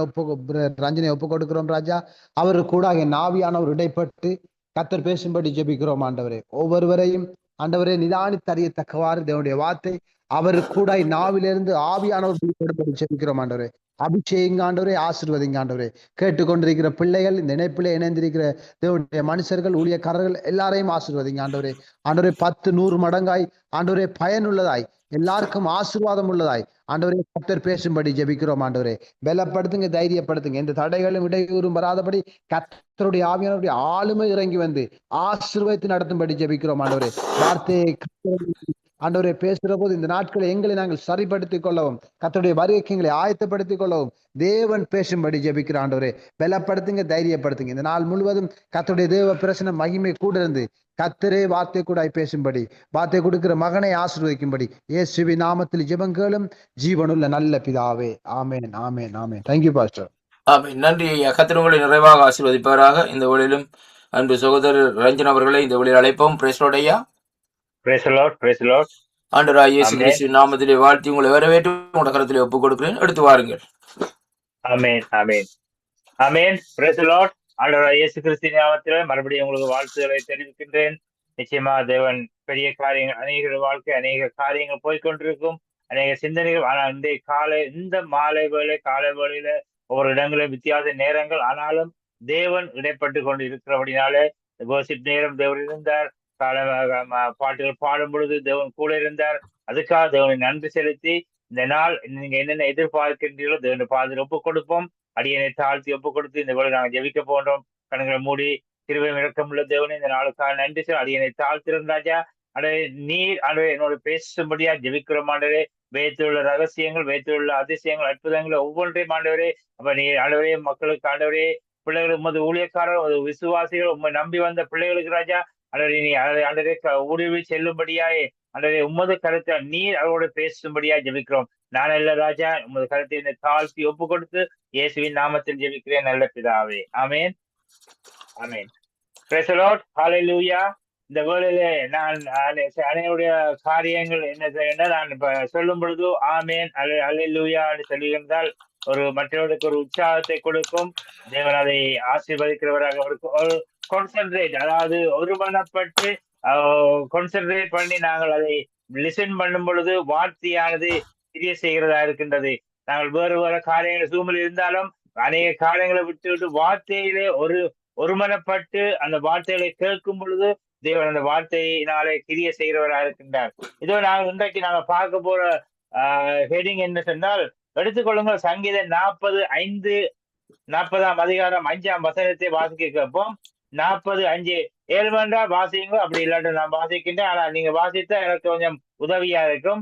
ஒப்பு கொடுக்கிறோம் ராஜா. அவர் கூட என் ஆவியானவர் இடைப்பட்டு கர்த்தர் பேசும்படி ஜெபிக்கிறோம் ஆண்டவரே. ஒவ்வொருவரையும் ஆண்டவரே நிதானித்தறியத்தக்கவாறு தேவனுடைய வார்த்தை அவர் கூட நாவிலிருந்து ஆவியானவர் வெளிப்படும்படி ஜெபிக்கிறோம் ஆண்டவரே. அபிஷேகம் ஆண்டவரே, ஆசீர்வதிங்க ஆண்டவரே. கேட்டுக்கொண்டிருக்கிற பிள்ளைகள், இந்த இணைப்பிலே இணைந்திருக்கிற தேவனுடைய மனுஷர்கள், ஊழியக்காரர்கள் எல்லாரையும் ஆசீர்வதிங்க ஆண்டவரே. ஆண்டவரே 10-100 மடங்காய் ஆண்டவரே பயனுள்ளதாய் எல்லாருக்கும் ஆசீர்வாதம் உள்ளதாய் ஆண்டவரே கர்த்தர் பேசும்படி ஜெபிக்கிறோம் ஆண்டவரே. பலப்படுத்துங்க, தைரியப்படுத்துங்க. எந்த தடைகளும் இடையூறும் வராதபடி கர்த்தருடைய ஆவியானவருடைய ஆளுமை இறங்கி வந்து ஆசீர்வதித்து நடத்தும்படி ஜெபிக்கிறோம் ஆண்டவரே. வார்த்தையை ஆண்டவரே பேசுகிற போது இந்த நாட்களை எங்களை நாங்கள் சரிப்படுத்திக் கொள்ளவும், கர்த்தருடைய வருகைக்கு எங்களை ஆயத்தப்படுத்திக் கொள்ளவும் தேவன் பேசும்படி ஜெபிக்கிற ஆண்டவரே. பலப்படுத்துங்க, தைரியப்படுத்துங்க. இந்த நாள் முழுவதும் கர்த்தருடைய தேவ பிரசன்ன மகிமை கூட இருந்து கர்த்தரே வார்த்தை கூட பேசும்படி, வார்த்தை கொடுக்கிற மகனை ஆசீர்வதிக்கும்படி இயேசுவின் நாமத்தில் ஜெபங்களும் ஜீவனுள்ள நல்ல பிதாவே. Amen, amen, amen. Thank you pastor. Amen. நன்றி ஐயா. கர்த்தர் உங்களை நிறைவாக ஆசீர்வதிப்பாராக. இந்த வேளையிலும் அன்பு சகோதரர் ரஞ்சன் அவர்களை இந்த வேளையில் அழைப்போம். பிரைஸ் லார்ட் ஐயா. Praise Lord, praise Lord. ஆண்டவராகிய இயேசு ஆமென். கிறிஸ்துவின் நாமத்திலே வாழ்த்தி உங்களை வரவேற்று உங்களோட கரத்திலே ஒப்புக் கொடுக்கிறேன். எடுத்து வாருங்கள். Amen, amen, amen. Praise Lord. ஆண்டவராகிய இயேசு கிறிஸ்துவின் நாமத்திலே மறுபடியும் உங்களுக்கு வாழ்த்துக்களை தெரிவிக்கின்றேன். நிச்சயமா தேவன் பெரிய காரியங்கள், அநேக வாழ்க்கை, அநேக காரியங்கள் போய்கொண்டிருக்கும், அநேக சிந்தனைகள். ஆனால் இந்த மாலை வேளை, காலை வேளையில ஒவ்வொரு இடங்களிலும் வித்தியாச நேரங்கள், ஆனாலும் தேவன் இடைப்பட்டு கொண்டு இருக்கிறபடினாலே வர்ஷிப் நேரம் தேவன் இருந்தார். பாட்டுகள் பாடும் பொழுது தேவன் கூட இருந்தார். அதுக்காக தேவனை நன்றி செலுத்தி இந்த நாள் நீங்க என்னென்ன எதிர்பார்க்கின்றீர்களோ தேவனுடைய பாதையில் ஒப்புக் கொடுப்போம். அடியனை தாழ்த்தி ஒப்புக் கொடுத்து இந்த வேளை நாங்கள் ஜெபிக்க போன்றோம். கண்களை மூடி கிருபை இரக்கமுள்ள தேவனை இந்த நாளுக்காக நன்றி செலுத்தி அடியனை தாழ்த்திரும் ராஜா. நீர் என்னோட பேசும்படியா ஜெபிக்கிறோம் ஆண்டவரே. வேத்திலுள்ள ரகசியங்கள், வேத்திலுள்ள அதிசயங்கள், அற்புதங்கள் ஒவ்வொன்றையும் ஆண்டவரே. அப்ப நீ ஆண்டவரே மக்களுக்கு ஆண்டவரே, பிள்ளைகள் உமது ஊழியக்காரர், விசுவாசிகள், உண்மை நம்பி வந்த பிள்ளைகளுக்கு ராஜா ஆண்டவரே நீ ஆண்டவரே ஊடுருவி செல்லும்படியாயே ஆண்டவரே உமது கருத்தை நீர் அவரோட பேசும்படியா ஜெபிக்கிறோம். நான் அல்ல ராஜா, உமது கருத்தை என்னை தாழ்த்தி ஒப்பு கொடுத்து இயேசுவின் நாமத்தில் ஜெபிக்கிறேன் நல்ல பிதாவே. Amen, amen. Praise the Lord. Hallelujah. இந்த வேளையிலே நான் அனைவருடைய காரியங்கள் என்ன நான் இப்ப சொல்லும் பொழுது ஆமேன் அல்லேலூயா சொல்லுகின்றால் மற்றவர்களுக்கு ஒரு உற்சாகத்தை கொடுக்கும். தேவன் அதை ஆசீர்வதிக்கிறவராக ஒரு கான்சென்ட்ரேட், அதாவது ஒருமனப்பட்டு கான்சென்ட்ரேட் பண்ணி நாங்கள் அதை லிசன் பண்ணும் பொழுது வார்த்தையானது தெரிய செய்கிறதா இருக்கின்றது. நாங்கள் வேறு வேறு காரியங்கள் சூழ்நிலை இருந்தாலும் அநேக காரியங்களை விட்டு வார்த்தையிலே ஒருமனப்பட்டு அந்த வார்த்தைகளை கேட்கும் பொழுது தேவன் அந்த வார்த்தையினாலே கிரிய செய்கிறவராக இருக்கின்றார். இதோ இன்றைக்கு நாங்க பார்க்க போற ஹெடிங் என்ன சொன்னால், எடுத்துக்கொள்ளுங்கள் சங்கீதம் 40:5 அதிகாரம் 5ஆம் வசனத்தை வாசிக்க கேட்போம். 40:5 ஏழுமன்றா வாசிங்க, அப்படி இல்லாட்டி நான் வாசிக்கின்றேன். ஆனா நீங்க வாசித்தா எனக்கு கொஞ்சம் உதவியா இருக்கும்.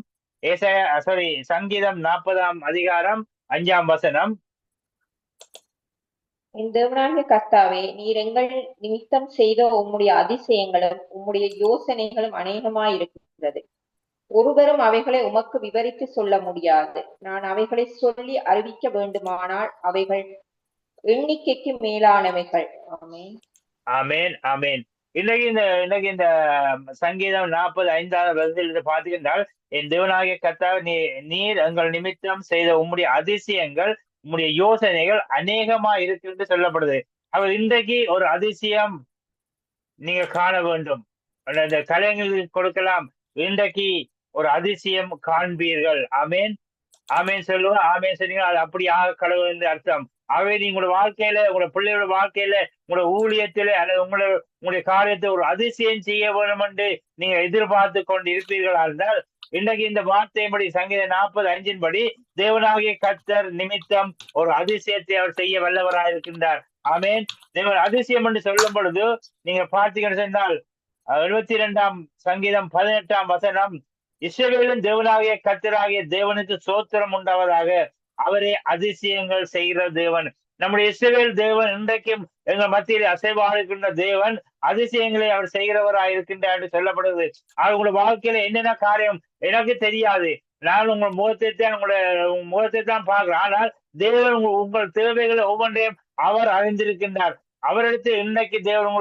சங்கீதம் 40ஆம் அதிகாரம் 5ஆம் வசனம். என் தேவனாகிய கர்த்தாவே, நீர் எங்கள் நிமித்தம் செய்த உம்முடைய அதிசயங்களும் உம்முடைய யோசனைகளும் அநேகமாயிருக்கிறது. ஒருவரும் அவைகளை உமக்கு விவரித்து சொல்ல முடியாது. நான் அவைகளை சொல்லி அறிவிக்க வேண்டுமானால் அவைகள் எண்ணிக்கைக்கு மேலானவைகள். ஆமென். ஆமேன் ஆமேன். இன்னைக்கு இந்த சங்கீதம் 40:5 வசனத்தில் பார்த்தீங்கன்றால், என் தேவனாகிய கர்த்தாவே, நீர் எங்கள் நிமித்தம் செய்த உம்முடைய அதிசயங்கள் உம்முடைய யோசனைகள் அநேகமா இருக்கு என்று சொல்லப்படுது. அவர் இன்றைக்கு ஒரு அதிசயம் நீங்க காண வேண்டும். இந்த கலைஞர்களுக்கு கொடுக்கலாம். இன்றைக்கு ஒரு அதிசயம் காண்பீர்கள். ஆமேன் ஆமேன் சொல்லுவோம். ஆமேன் சொன்னீங்க, அது அப்படி ஆக கடவுள் என்று அர்த்தம். ஆகவே நீங்களோட வாழ்க்கையில, உங்களோட பிள்ளையோட வாழ்க்கையில, உங்களோட ஊழியத்தில அல்லது உங்களுடைய காரியத்தை ஒரு அதிசயம் செய்ய வேண்டும் என்று நீங்க எதிர்பார்த்து கொண்டு இருப்பீர்களா இருந்தால், இன்றைக்கு இந்த வார்த்தையின்படி சங்கீதம் 40:5 படி தேவனாகிய கர்த்தர் நிமித்தம் ஒரு அதிசயத்தை அவர் செய்ய வல்லவராக இருக்கின்றார். ஆமேன். தேவன் அதிசயம் என்று சொல்லும் பொழுது நீங்க பார்த்தீங்கன்னு சொன்னால் 72ஆம் சங்கீதம் 18ஆம் வசனம், இஸ்ரவேலின் தேவனாகிய கர்த்தராகிய தேவனுக்கு சோத்திரம் உண்டாவதாக, அவரே அதிசயங்கள் செய்கிற தேவன். நம்முடைய இஸ்ரவேல் தேவன் இன்றைக்கும் எங்கள் மத்தியில் அசைவாடுகின்ற தேவன், அதிசயங்களை அவர் செய்கிறவராக இருக்கின்றார் என்று சொல்லப்படுது. உங்களோட வாழ்க்கையில என்னென்ன காரியம் எனக்கு தெரியாது, நான் உங்கள் முகத்தை தான் பார்க்கிறேன். ஆனால் தேவன் உங்கள் தேவைகளை ஒவ்வொன்றையும் அவர் அறிந்திருக்கின்றார். அவரிடத்தில் இன்னைக்கு தேவன்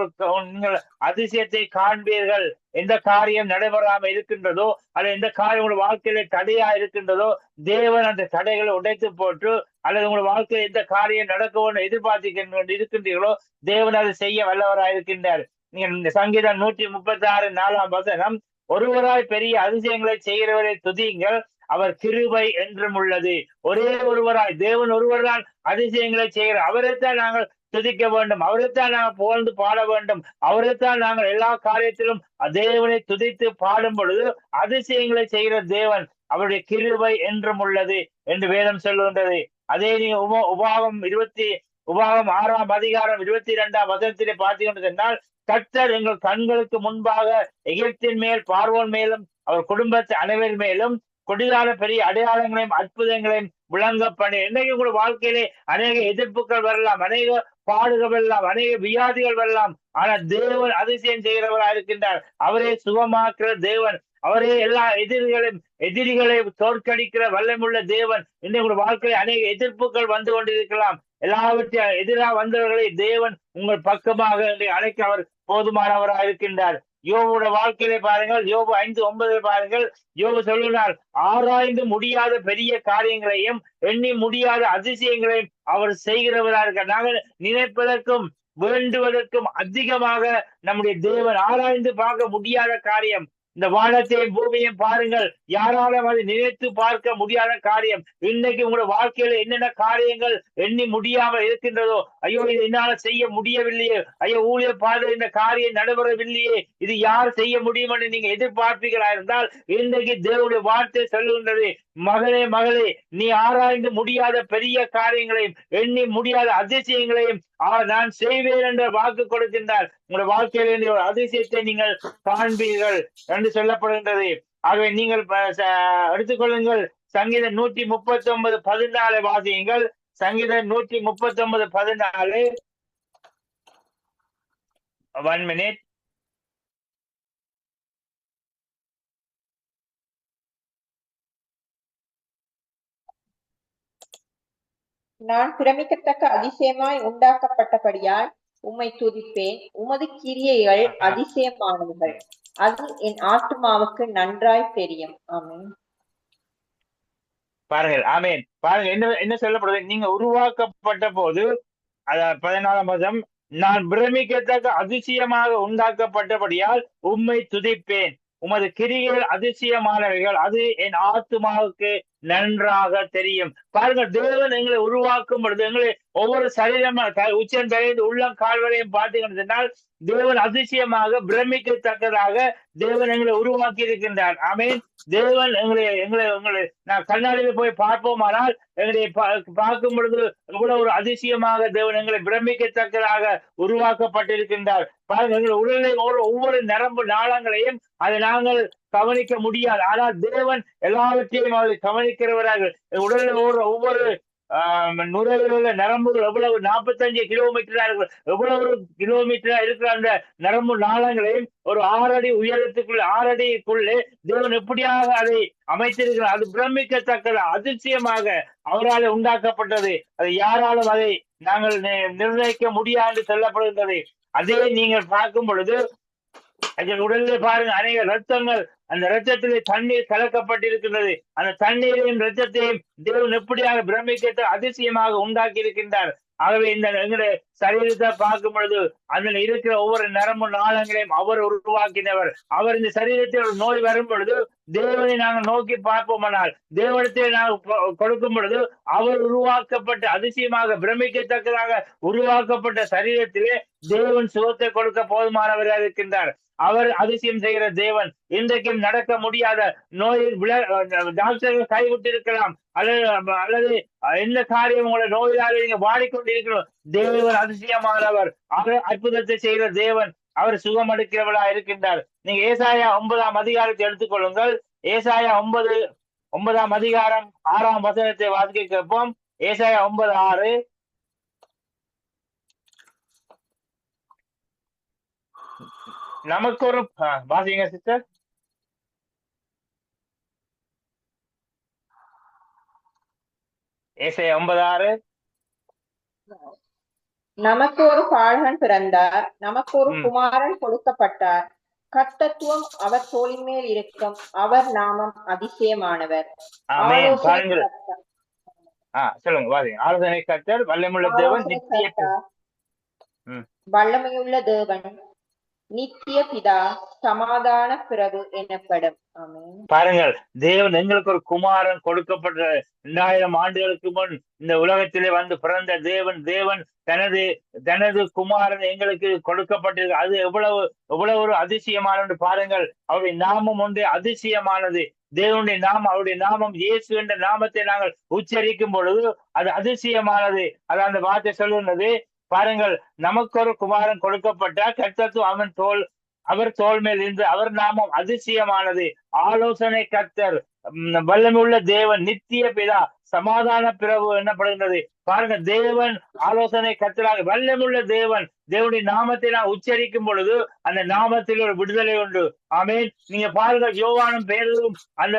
நீங்கள் அதிசயத்தை காண்பீர்கள். எந்த காரியம் நடைபெறாமல் இருக்கின்றதோ அல்லது எந்த காரியம் உங்களோட வாழ்க்கையில தடையா இருக்கின்றதோ, தேவன் அந்த தடைகளை உடைத்து போட்டு, அல்லது உங்களோட வாழ்க்கையில் எந்த காரியம் நடக்க எதிர்பார்த்து இருக்கின்றீர்களோ, தேவன் அதை செய்ய வல்லவராக இருக்கின்றார். நீங்க இந்த சங்கீதம் 136:4ஆம் வசனம், ஒருவராய் பெரிய அதிசயங்களை செய்கிறவரை துதியுங்கள், அவர் கிருபை என்றும் உள்ளது. ஒரே ஒருவராய் தேவன் ஒருவர்தான் அதிசயங்களை செய்கிறார். அவரைத்தான் நாங்கள் துதிக்க வேண்டும், அவரைத்தான் நாங்கள் புகழ்ந்து பாட வேண்டும், அவரைத்தான் நாங்கள் எல்லா காரியத்திலும் தேவனை துதித்து பாடும் பொழுது அதிசயங்களை செய்கிற தேவன், அவருடைய கிருபை என்றும் உள்ளது என்று வேதம் சொல்லுகின்றது. அதே நீ உபாகம் 6ஆம் அதிகாரம் 22ஆம் வசனத்திலே பார்த்தீங்கன்னு சொன்னால், கர்த்தர் எங்கள் கண்களுக்கு முன்பாக எகிப்தின் மேல், பார்வோன் மேலும் அவர் குடும்பத்து அனைவர் மேலும் கொடிதான பெரிய அடையாளங்களையும் அற்புதங்களையும் விளங்க பண்ணி. இன்றைக்கு உங்களோட வாழ்க்கையிலே அநேக எதிர்ப்புகள் வரலாம், அநேக பாடுகள் வரலாம், அநேக வியாதிகள் வரலாம். ஆனா தேவன் அதிசயம் செய்கிறவராக இருக்கின்றார். அவரே சுகமாக்குற தேவன், அவரே எல்லா எதிரிகளை தோற்கடிக்கிற வல்லமுள்ள தேவன். இன்றைக்கு உங்களோட வாழ்க்கையில் அநேக எதிர்ப்புகள் வந்து கொண்டிருக்கலாம். எல்லாவற்றையும் எதிராக வந்தவர்களை தேவன் உங்கள் பக்கமாக அழைக்க அவர் போதுமானவராக இருக்கின்றார். யோபுவோட வாழ்க்கையிலே பாருங்கள், யோபு 5:9 பாருங்கள். யோபு சொல்லுகிறார், ஆராய்ந்து முடியாத பெரிய காரியங்களையும் எண்ணி முடியாத அதிசயங்களையும் அவர் செய்கிறவராக இருக்கார். நாங்கள் நினைப்பதற்கும் வேண்டுவதற்கும் அதிகமாக நம்முடைய தேவன் ஆராய்ந்து பார்க்க முடியாத காரியம். இந்த வானத்தையும் பூமியையும் பாருங்கள், யாராலும் அதை நினைத்து பார்க்க முடியாத காரியம். இன்னைக்கு உங்களோட வாழ்க்கையில என்னென்ன காரியங்கள் எண்ணி முடியாமல் இருக்கின்றதோ, ஐயோ இது என்னால செய்ய முடியவில்லையே, ஐயோ ஊழிய பாதை இந்த காரியம் நடைபெறவில்லையே, இது யார் செய்ய முடியும் என்று நீங்க எதிர்பார்ப்பீர்களா இருந்தால், இன்றைக்கு தேவனுடைய வார்த்தை சொல்லுகின்றது, மகளே மகளே, நீ ஆராய்ந்து முடியாத பெரிய காரியங்களையும் எண்ணி முடியாத அதிசயங்களையும் நான் செய்வேன் என்ற வாக்கு கொடுக்கின்றார். உங்களுடைய வாழ்க்கையில் ஒரு அதிசயத்தை நீங்கள் காண்பீர்கள் என்று சொல்லப்படுகின்றது. ஆகவே நீங்கள் எடுத்துக்கொள்ளுங்கள், சங்கீதம் 139:14 வாசியுங்கள். சங்கீதம் 139:14. 1 minute. நான் பிரமிக்கத்தக்க அதிசயமாய் உண்டாக்கப்பட்டபடியால் உம்மை துதிப்பேன். உமது கிரியைகள் அதிசயமானவைகள், அது என் ஆத்துமாவுக்கு நன்றாய் தெரியும். ஆமென். பாருங்கள், ஆமேன். பாருங்க என்ன சொல்லப்படுது, நீங்க உருவாக்கப்பட்ட போது, 14ஆம் வசனம், நான் பிரமிக்கத்தக்க அதிசயமாக உண்டாக்கப்பட்டபடியால் உம்மை துதிப்பேன். உமது கிரிகள் அதிசயமானவைகள், அது என் ஆத்துமாவுக்கு நன்றாக தெரியும். பாருங்கள், தேவன் எங்களை உருவாக்கும் பொழுது எங்களை ஒவ்வொரு சரீரமா உச்சம் தலைந்து உள்ளம் கால் வரையும் பார்த்தீங்கன்னு சொன்னால் தேவன் அதிசயமாக பிரமிக்கத்தக்கதாக தேவன் எங்களை உருவாக்கி இருக்கின்றார். ஆமென். தேவன் எங்களை எங்களை எங்களை நான் கண்ணாடியில போய் பார்ப்போமானால் எங்களை பார்க்கும் பொழுது எவ்வளவு ஒரு அதிசயமாக தேவன் எங்களை பிரமிக்கத்தக்கதாக உருவாக்கப்பட்டிருக்கின்றார். பாருங்கள், எங்கள் உடலில் ஒவ்வொரு நரம்பு நாளங்களையும் அதை நாங்கள் கவனிக்க முடியாது. ஆனால் தேவன் எல்லாவற்றையும் அதை கவனிக்கிறவராக உடலில் ஒவ்வொரு நுரையீரல நரம்புகள் எவ்வளவு 45 கிலோமீட்டரா இருக்கு, எவ்வளவு கிலோமீட்டரா இருக்கிற அந்த நரம்பு நாளங்களையும் ஒரு 6 அடி உயரத்துக்குள்ள 6 அடிக்குள்ளே தேவன் எப்படியாக அதை அமைத்திருக்கிறார். அது பிரமிக்கத்தக்கது, அதிசயமாக அவரால் உண்டாக்கப்பட்டது. அது யாராலும் அதை நாங்கள் நிர்ணயிக்க முடியாது என்று சொல்லப்படுகின்றது. அதே நீங்கள் பார்க்கும் பொழுது உடலில் பாருங்க, அநேக ரத்தங்கள், அந்த ரத்தத்திலே தண்ணீர் கலக்கப்பட்டிருக்கின்றது. அந்த தண்ணீரையும் ரத்தத்தையும் தேவன் எப்படியாக பிரமிக்கத்தை அதிசயமாக உண்டாக்கி இருக்கின்றார். ஆகவே இந்த எங்களுடைய சரீரத்தை பார்க்கும் பொழுது அதில் இருக்கிற ஒவ்வொரு நரம்பு நாளங்களையும் அவர் உருவாக்கினவர். அவர் இந்த சரீரத்தில் ஒரு நோய் வரும் பொழுது தேவனை நாங்கள் நோக்கி பார்ப்போமானால், தேவனத்தை நாங்கள் கொடுக்கும் பொழுது அவர் உருவாக்கப்பட்ட அதிசயமாக பிரமிக்கத்தக்கதாக உருவாக்கப்பட்ட சரீரத்திலே தேவன் சுகத்தை கொடுக்க போதுமானவராக இருக்கின்றார். அவர் அதிசயம் செய்கிற தேவன். இன்றைக்கும் நடக்க முடியாத நோயில் டாக்டர்கள் கைவிட்டு இருக்கலாம், அல்லது எந்த காரியம் உங்களை நோயிலாக நீங்க வாடிக்கொண்டிருக்கணும். தேவன் அதிசயமானவர், அவர் அற்புதத்தை செய்கிற தேவன், அவர் சுகம் அளிக்கிறவளா இருக்கின்றார். நீங்க ஏசாயா 9ஆம் அதிகாரத்தை எடுத்துக்கொள்ளுங்கள். ஏசாயா 9ஆம் அதிகாரம் 6ஆம் வசனத்தை வாசிக்க கேட்போம். ஏசாயா 9:6. நமக்கு ஒரு வாசிங்க சிஸ்டர். ஏசாயா 9:6. நமக்கு ஒரு பாலகன் பிறந்தார், நமக்கு ஒரு குமாரன் கொடுக்கப்பட்டார், கர்த்தத்துவம் அவர் தோளின் மேல் இருக்கும், அவர் நாமம் அதிசயமானவர். சொல்லுங்க, வாசிங்க. ஆலோசனை கர்த்தர், வல்லமையுள்ள தேவன், வல்லமையுள்ள தேவன், நித்திய பிதா, சமாதான பிரபு எனப்படும். பாருங்கள், தேவன் எங்களுக்கு ஒரு குமாரன் கொடுக்கப்பட்ட 2000 ஆண்டுகளுக்கு முன் இந்த உலகத்திலே வந்து பிறந்த தேவன் தனது குமாரன் எங்களுக்கு கொடுக்கப்பட்டது. அது எவ்வளவு ஒரு அதிசயமானது பாருங்கள். அவருடைய நாமம் ஒன்றே அதிசயமானது. தேவனுடைய நாமம், அவருடைய நாமம் இயேசு என்ற நாமத்தை நாங்கள் உச்சரிக்கும் பொழுது அது அதிசயமானது. அது அந்த வார்த்தை சொல்லுகிறது. பாருங்கள், நமக்கு ஒரு குமாரன் கொடுக்கப்பட்டார், கர்த்தத்துவம் அவர் தோள் மேல் இருந்து, அவர் நாமம் அதிசயமானது, ஆலோசனை கர்த்தர், வல்லமையுள்ள தேவன், நித்திய பிதா, சமாதான பிரபு என்னப்படுகின்றது. பாருங்க, தேவன் ஆலோசனை கர்த்தராக வல்லமையுள்ள தேவனுடைய நாமத்தை நான் உச்சரிக்கும் பொழுது அந்த நாமத்தில் ஒரு விடுதலை உண்டு. ஆமென். நீங்க பாருங்க, யோவானும் பேரும் அந்த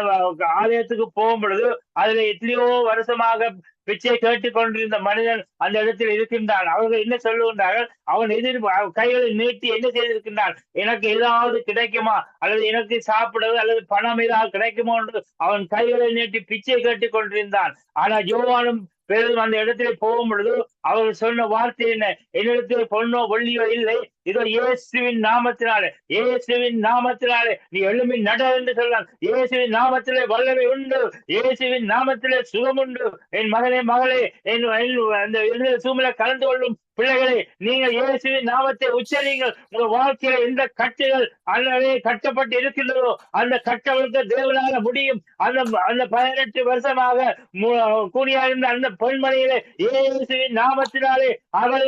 ஆலயத்துக்கு போகும் பொழுது அதுல எத்தனையோ வருஷமாக பிச்சை கேட்டுக் கொண்டிருந்த மனிதன் அந்த இடத்தில் இருக்கின்றான். அவர்கள் என்ன சொல்லுகின்றார்கள்? அவன் கைகளை நீட்டி என்ன செய்திருக்கின்றான்? எனக்கு ஏதாவது கிடைக்குமா, அல்லது எனக்கு சாப்பிடுவது அல்லது பணம் ஏதாவது கிடைக்குமோ என்று அவன் கைகளை நீட்டி பிச்சை கேட்டுக் கொண்டிருந்தான். ஆனா யோவானும் பேரும் அந்த இடத்திலே போகும் பொழுது அவர்கள் சொன்ன வார்த்தை என்ன? என்னிடத்தில் பொன்னோ வெள்ளியோ இல்லை, இதோ இயேசுவின் நாமத்தினாலே நீ எழும்பி நட என்று சொல்லலாம். இயேசுவின் நாமத்திலே வல்லமை உண்டு, இயேசுவின் நாமத்திலே சுகம் உண்டு. என் மகளே, அந்த சூழ்நிலை கலந்து கொள்ளும் பிள்ளைகளே, நீங்கள் இயேசுவின் நாமத்தை உச்சரிங்கள். உங்கள் வாழ்க்கையில எந்த கட்டுகள் அல்லவே கட்டப்பட்டு இருக்கின்றதோ அந்த கட்டவிழ்க்க தேவனால முடியும். அந்த 18 வருஷமாக கூடியிருந்த அந்த பெண்மணியிலே இயேசுவின் நாமத்தினாலே அவள்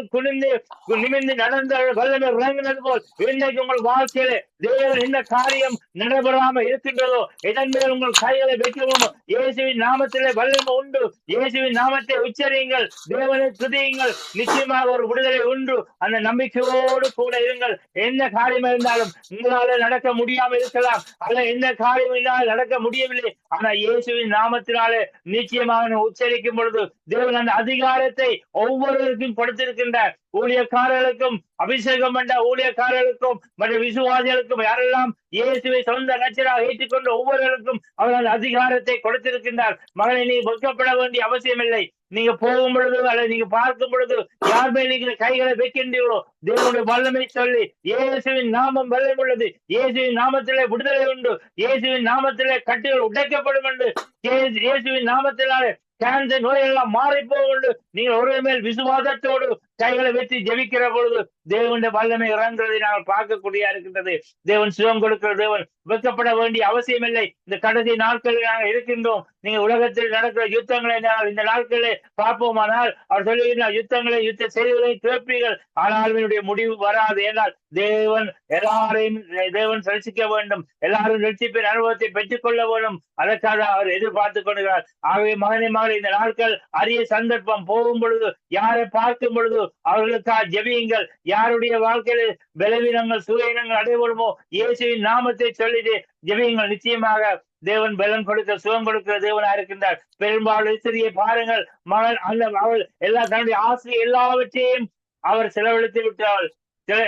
நிமிர்ந்து நடந்த வல்லமை இறங்கினது போல் இன்றைக்கு உங்கள் வாழ்க்கையிலே தேவன் இந்த காரியம் நடைபெறாம இருக்கின்றதோ இதன் மேல் உங்கள் கைகளை வைக்கவும். இயேசுவின் நாமத்திலே வல்லமை உண்டு. இயேசுவின் நாமத்தை உச்சரியுங்கள், தேவனை துதியுங்கள். நிச்சயமாக ஒரு விடுதலை உண்டு. அந்த நம்பிக்கையோடு கூட இருங்கள். எந்த காரியம் இருந்தாலும் உங்களால நடக்க முடியாமல் இருக்கலாம், அல்ல எந்த காரியம் இருந்தாலும் நடக்க முடியவில்லை. ஆனா இயேசுவின் நாமத்தினாலே நிச்சயமாக உச்சரிக்கும் பொழுது தேவன் அந்த அதிகாரத்தை ஒவ்வொருவருக்கும் கொடுத்திருக்கின்றார். ஊழியக்காரர்களுக்கும், அபிஷேகம் என்ற ஊழியக்காரர்களுக்கும் மற்ற விசுவாசிகளுக்கும், யாரெல்லாம் இயேசுவை சொந்த ரட்சகராக ஏற்றுக்கொண்ட ஒவ்வொருவருக்கும் அவர் அந்த அதிகாரத்தை கொடுத்திருக்கின்றார். மகனை நீ வெட்கப்பட வேண்டிய அவசியம் இல்லை. நீங்க போகும் பொழுது அல்லது நீங்க பார்க்கும் பொழுது யார் மேல் நீங்க கைகளை வைக்கின்றீர்களோ தேவனுடைய வல்லமை சொல்லி இயேசுவின் நாமம் வல்லமை உள்ளது, இயேசுவின் நாமத்திலே விடுதலை உண்டு, இயேசுவின் நாமத்திலே கட்டுகள் உடைக்கப்படும் என்று, இயேசுவின் நாமத்தினாலே கேன்சர் நோய் எல்லாம் மாறி போகுண்டு நீங்கள் ஒரு மேல் விசுவாசத்தோடு கைகளை வைத்து ஜெபிக்கிற பொழுது தேவனுடைய வல்லமை இறங்குறதை நாங்கள் பார்க்கக்கூடிய இருக்கின்றது. தேவன் சுகம் கொடுக்கிற தேவன், வெட்கப்பட வேண்டிய அவசியம் இல்லை. இந்த கடைசி நாட்களில் நாங்கள் இருக்கின்றோம். நீங்க உலகத்தில் நடக்கிற யுத்தங்களை நாங்கள் இந்த நாட்களிலே பார்ப்போமானால் அவர் சொல்லுகிறார், யுத்தங்களை யுத்த செய்திகளை கேட்பீர்கள், ஆனால் என்னுடைய முடிவு வராது. ஏனால் தேவன் எல்லாரையும் தேவன் ரட்சிக்க வேண்டும், எல்லாரும் ரட்சிப்பின் அனுபவத்தை பெற்றுக் கொள்ள வேண்டும். அதற்காக அவர் எதிர்பார்த்து கொண்டிருக்கிறார். ஆகவே மகனே மகளே, இந்த நாட்கள் அரிய சந்தர்ப்பம். போகும் பொழுது யாரை பார்க்கும் பொழுது அவர்களுக்காக ஜெபியுங்கள். யாருடைய வாழ்க்கையில பலவீனங்கள் சுயநங்கள் அடைபடுமோ இயேசுவின் நாமத்தை சொல்லிட்டு ஜெபியுங்கள். நிச்சயமாக தேவன் பலன் கொடுக்க சுகம் கொடுக்கிற தேவனா இருக்கின்றார். பெரும்பாலும் ஸ்திரியை பாருங்கள், மகன் அந்த அவள் தன்னுடைய ஆசை எல்லாவற்றையும் அவர் செலவழித்து விட்டாள்.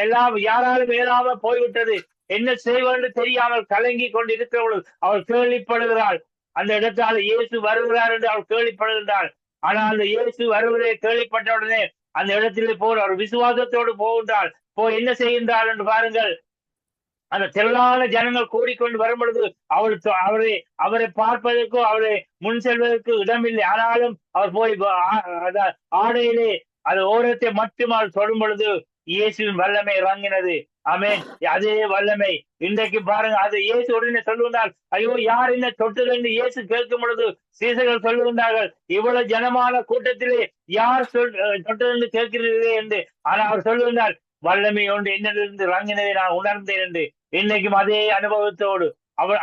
எல்லாம் யாராலும் ஏதாவது போய்விட்டது. என்ன செய்வது தெரியாமல் கலங்கி கொண்டு இருக்கிறவள் அவள் கேள்விப்படுகிறாள். அந்த இடத்தால் இயேசு வருகிறார் என்று அவள் கேள்விப்படுகின்றாள். ஆனால் அந்த இயேசு வருவதை கேள்விப்பட்ட உடனே அந்த இடத்திலே போர் அவர் விசுவாசத்தோடு போகின்றாள். என்ன செய்கின்றாள் என்று பாருங்கள். அந்த திரளான ஜனங்கள் கூடிக்கொண்டு வரும் பொழுது அவரை பார்ப்பதற்கோ அவரை முன் செல்வதற்கு இடமில்லை. ஆனாலும் அவர் போய் ஆடையிலே அது ஓரத்தை மட்டும் அவர் தொடும் பொழுது இயேசுவின் வல்லமை இறங்கினது. ஆமென். அதே வல்லமை இன்றைக்கு பாருங்க. அது இயேசு உடனே சொல்லுகின்றார், ஐயோ யார் என்ன தொட்டது என்று இயேசு கேட்கும் பொழுது சீசர்கள் சொல்லுகின்றார்கள், இவ்வளவு ஜனமான கூட்டத்திலே யார் தொட்டது என்று கேட்கிறீர்களே என்று. ஆனால் அவர் சொல்லுகின்றார், வல்லமை ஒன்று என்னிலிருந்து இறங்கினதை நான் உணர்ந்தேன் என்று. இன்னைக்கும் அதே அனுபவத்தோடு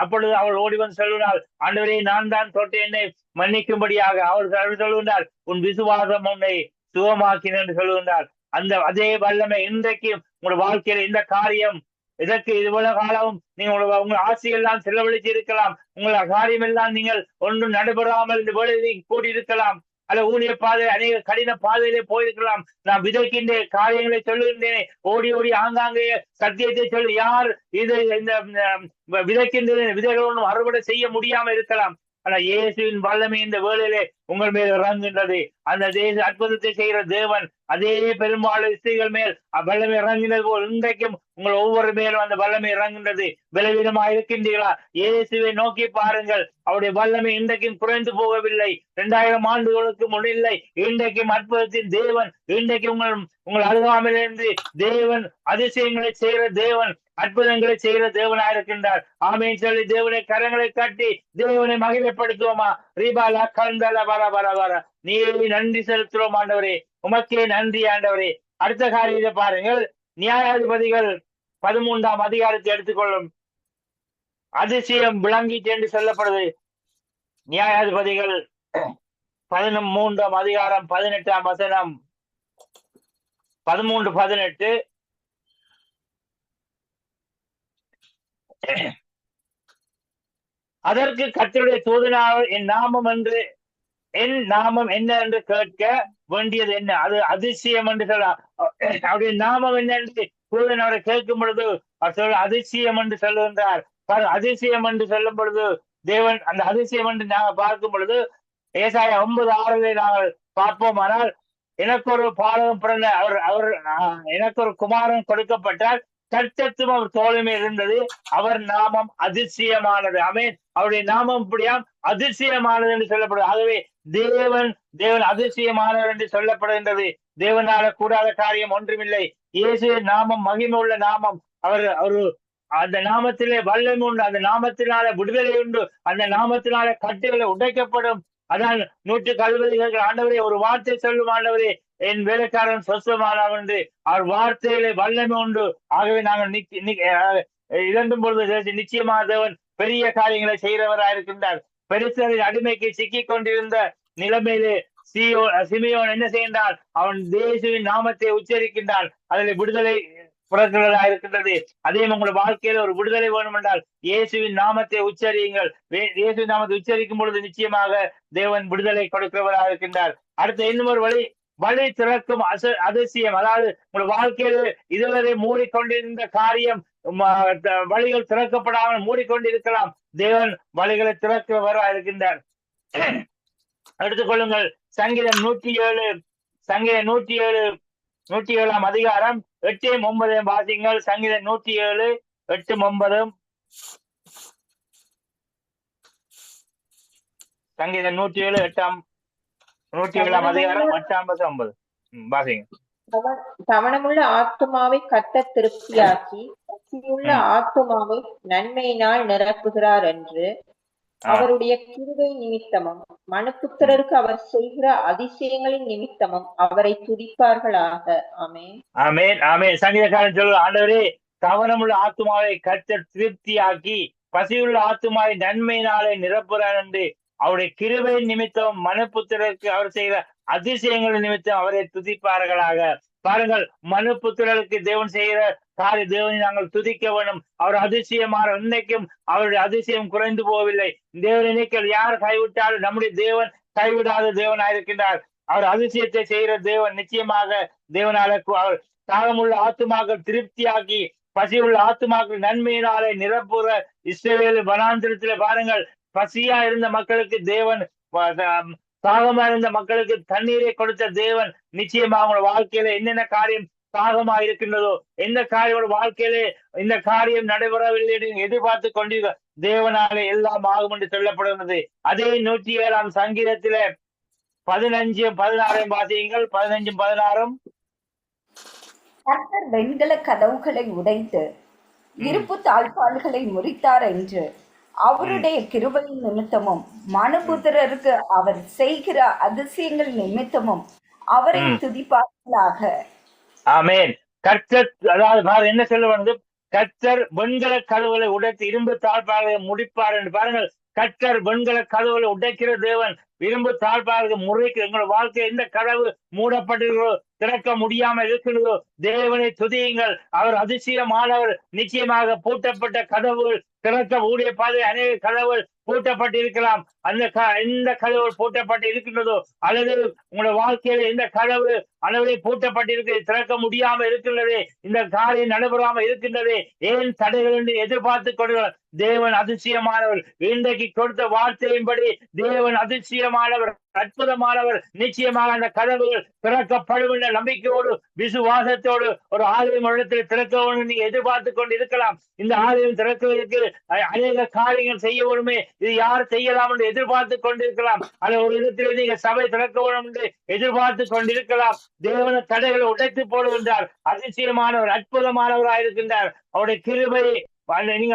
அப்பொழுது அவள் ஓடி வந்து சொல்லுகிறாள், ஆண்டவரே நான் தான் தொட்டு என்னை மன்னிக்கும்படியாக. அவர் சொல்லுகின்றார், உன் விசுவாசம் உன்னை சுகமாக்கின என்று சொல்லுகின்றார். அந்த அதே வல்லமை இன்றைக்கு உங்களோட வாழ்க்கையில இந்த காரியம் இதற்கு இவ்வளவு காலம் நீங்க உங்க ஆசையெல்லாம் செலவழிச்சு இருக்கலாம். உங்களோட காரியம் எல்லாம் நீங்கள் ஒன்றும் நடைபெறாமல் இந்த வேலையை கூடி இருக்கலாம். அல்ல ஊழிய பாதை அநேக கடின பாதையிலே போயிருக்கலாம். நான் விதைக்கின்ற காரியங்களை சொல்லுகின்றேனே, ஓடி ஓடி ஆங்காங்கே சத்தியத்தை சொல்லி யார் இது இந்த விதைக்கின்ற விதைகள் ஒன்றும் அறுவடை செய்ய முடியாம இருக்கலாம். ஆனா இயேசுவின் வல்லமை இந்த வேளையிலே உங்கள் மேல் இறங்குகின்றது. அந்த தேச அற்புதத்தை செய்கிற தேவன் அதே பெரும்பாலும் ஸ்திரீகள் மேல் வல்லமை இறங்கினது போல் இன்றைக்கும் உங்கள் ஒவ்வொரு மேலும் அந்த வல்லமை இறங்குகின்றது. பலவீனமா இருக்கின்றீர்களா? இயேசுவை நோக்கி பாருங்கள். அவருடைய வல்லமை இன்றைக்கும் குறைந்து போகவில்லை. 2000 ஆண்டுகளுக்கு முன்னில்லை. இன்றைக்கும் அற்புதத்தின் தேவன், இன்றைக்கு உங்கள் அருகாமையிலிருந்து தேவன் அதிசயங்களை செய்கிற தேவன், அற்புதங்களை செய்கிற தேவனா இருக்கின்றார். ஆமேன் சொல்லி தேவனை கரங்களை கட்டி தேவனை மகிமைப்படுத்துவோமா? ரீபாலா கலந்தால வர வர வர நீ நன்றி செலுத்துவோம் ஆண்டவரே, உமக்கே நன்றி ஆண்டவரே. அடுத்த காரியத்தை பாருங்கள். நியாயாதிபதிகள் 13ஆம் அதிகாரத்தை எடுத்துக்கொள்ளும். அதிசயம் விளங்கிட்டு என்று சொல்லப்படுது. நியாயாதிபதிகள் 13ஆம் அதிகாரம் 18ஆம் வசனம் 13-18. அதற்கு கர்த்தருடைய தூதனார் என் நாமம் என்ன என்று கேட்க வேண்டியது என்ன? அது அதிசயம் என்று சொல்ல. அவருடைய நாமம் என்ன என்று தூதன் அவரை கேட்கும் பொழுது அவர் சொல்ல அதிசயம் என்று சொல்லுகின்றார். அதிசயம் என்று சொல்லும் பொழுது தேவன் அந்த அதிசயம் என்று நாங்கள் பார்க்கும் பொழுது ஏசாயா 9:6 நாங்கள் பார்ப்போம். ஆனால் எனக்கு ஒரு பாலகம் பிறந்த அவர் எனக்கு ஒரு குமாரன் கொடுக்கப்பட்டால் கர்த்தத்துவம் அவர் தோழமை இருந்தது. அவர் நாமம் அதிசயமானது. ஆமென். அவருடைய நாமம் இப்படியாம் அதிசயமானது என்று சொல்லப்படுது. ஆகவே தேவன் அதிசயமானவர் என்று சொல்லப்படுகின்றது. தேவனால கூடாத காரியம் ஒன்றுமில்லை. இயேசுவின் நாமம் மகிமை உள்ள நாமம். அவர் அந்த நாமத்திலே வல்லமை உண்டு. அந்த நாமத்தினால விடுதலை உண்டு. அந்த நாமத்தினால கட்டுகளை உடைக்கப்படும். அதான் 160 ஆண்டவரே ஒரு வார்த்தை சொல்லும் ஆண்டவரே, என் வேலைக்காரன் சொஸ்தமானவன் என்று. அவர் வார்த்தையிலே வல்லமை உண்டு. ஆகவே நாங்கள் இறந்தும் பொழுது நிச்சயமாக தேவன் பெரிய காரியங்களை செய்கிறவராக இருக்கின்றார். பெருசரின் அடிமைக்கு சிக்கிக் கொண்டிருந்த நிலைமையிலே சிமியோன் என்ன செய்கின்றான்? அவன் இயேசுவின் நாமத்தை உச்சரிக்கின்றான். அதில் விடுதலை புறக்கிறதா இருக்கின்றது. அதே உங்களோட வாழ்க்கையில ஒரு விடுதலை வேணும் என்றால் இயேசுவின் நாமத்தை உச்சரியுங்கள். இயேசுவின் நாமத்தை உச்சரிக்கும் பொழுது நிச்சயமாக தேவன் விடுதலை கொடுக்கிறவராக இருக்கின்றார். அடுத்த இன்னொரு வழி திறக்கும் அதிசயம். அதாவது உங்களோட வாழ்க்கையில இதுவரை மூடிக்கொண்டிருந்த காரியம், வழிகள் திறக்கப்படாமல் மூடிக்கொண்டிருக்கலாம். தேவன் வழிகளை திறக்கிறவராக இருக்கின்றார். எடுத்துக்கொள்ளுங்கள். சங்கீதம் 107 சங்கீதம் 107 அதிகாரம் 8-9 வாசிங்கள். சங்கீதம் 107 8-9. சங்கீதம் 107 அதிகாரம் 8-9 வாசிங்க. கவனமுள்ள ஆத்துமாவை கர்த்தர் திருப்தியாக்கி பசியுள்ள ஆத்துமாவை நன்மையினால் நிரப்புகிறார் என்று அவருடைய கிருபை நிமித்தமும் மனுபுத்திரருக்கு அவர் செய்கிற அதிசயங்களின் நிமித்தமும் அவரை துதிப்பார்களாக. ஆமென். ஆமென். ஆமென். சங்கீதக்காரன் சொல்ற, ஆண்டவரே கவனமுள்ள ஆத்துமாவை கர்த்தர் திருப்தியாக்கி பசியுள்ள ஆத்துமாவை நன்மையினாலே நிரப்புகிறார் என்று அவருடைய கிருபை நிமித்தம் மனுபுத்திரருக்கு அவர் செய்கிற அதிசயங்கள் நிமித்தம் அவரை துதிப்பார்களாக. பாருங்கள், மனுபுத்திரருக்கு தேவன் செய்கிற காரிய தேவனை நாங்கள் துதிக்க வேண்டும். அவர் அதிசயமான இன்னைக்கும் அவருடைய அதிசயம் குறைந்து போகவில்லை. தேவன் இன்னைக்கு யார் கைவிட்டாலும் நம்முடைய தேவன் கைவிடாத தேவனாயிருக்கின்றார். அவர் அதிசயத்தை செய்கிற தேவன். நிச்சயமாக தேவனால அவர் தாகமுள்ள ஆத்துமாக்கள் திருப்தியாக்கி பசியுள்ள ஆத்துமாக்கள் நன்மையினாலே நிரப்புற இஸ்ரவேல் வனாந்திரத்திலே பாருங்கள், பசியா இருந்த மக்களுக்கு தேவன், தாகமா இருந்த மக்களுக்கு தண்ணீரை கொடுத்த தேவன். நிச்சயமாக உங்களோட வாழ்க்கையில என்னென்ன காரியம் தாகமா இருக்கின்றதோ, எந்த காரியம் வாழ்க்கையிலே இந்த காரியம் நடைபெறவில்லை என்று எதிர்பார்த்து கொண்டீர்கள், தேவனாலே எல்லாம் ஆகும் என்று சொல்லப்படுகிறது. அதே 107 சங்கீதத்திலே 15-16 வாசியுங்கள். 15-16. கர்த்தர் வெண்கல கதவுகளை உடைத்து இருப்பு தாழ்பால்களை முறித்தார் என்று அவருடைய கிருபையின் நிமித்தமும் மனுபுத்திரருக்கு அவர் செய்கிற அதிசயங்கள் நிமித்தமும் அவரை துதிப்பார்களாக. ஆமென். கர்த்தர், அதாவது என்ன சொல்ல வந்து, கர்த்தர் வெண்கல கதவுகளை உடைத்து இரும்பு தாழ்பால்களை முடிப்பார் என்று பாருங்கள். கர்த்தர் வெண்கல கதவுகளை உடைக்கிற தேவன். இரும்பு தாழ்பால்களை முறைக்கு எங்களோட வாழ்க்கை எந்த கதவு மூடப்பட்டிருக்கிறதோ, திறக்க முடியாமல் இருக்கின்றதோ, தேவனை துதியுங்கள். அவர் அதிசயமானவர். நிச்சயமாக பூட்டப்பட்ட கதவுகள் திறக்க ஊழிய பாதை அநேக கதவுகள் பூட்டப்பட்டிருக்கலாம். எந்த கதவு பூட்டப்பட்டு இருக்கின்றதோ, அல்லது உங்களோட வாழ்க்கையில எந்த கதவு அளவை பூட்டப்பட்டிருக்கிறது, திறக்க முடியாம இருக்கின்றது, இந்த காரியம் நடைபெறாம இருக்கின்றது, ஏன் தடைகள் என்று எதிர்பார்த்து கொள்கிறார். தேவன் அதிசயமானவர். இன்றைக்கு கொடுத்த வார்த்தையின்படி தேவன் அதிசயமானவர், அற்புதமானவர். நிச்சயமாக அந்த கதவுகள் திறக்கப்படும் என்ற நம்பிக்கையோடு விசுவாசத்தோடு ஒரு ஆலயம் இடத்தில் திறக்க வேண்டும் நீங்க எதிர்பார்த்து கொண்டு இருக்கலாம். இந்த ஆலயம் திறக்குவதற்கு அநேக காரியங்கள் செய்ய வேண்டுமே, இது யார் செய்யலாம் என்று எதிர்பார்த்து கொண்டிருக்கலாம். அது ஒரு இடத்தில் நீங்க சபை திறக்க வேண்டும் என்று எதிர்பார்த்து கொண்டிருக்கலாம். தேவன தடைகளை உடைத்து போடுகின்றார். அதிசயமானவர், அற்புதமானவராக இருக்கின்றார். அவருடைய கிருபை நீங்க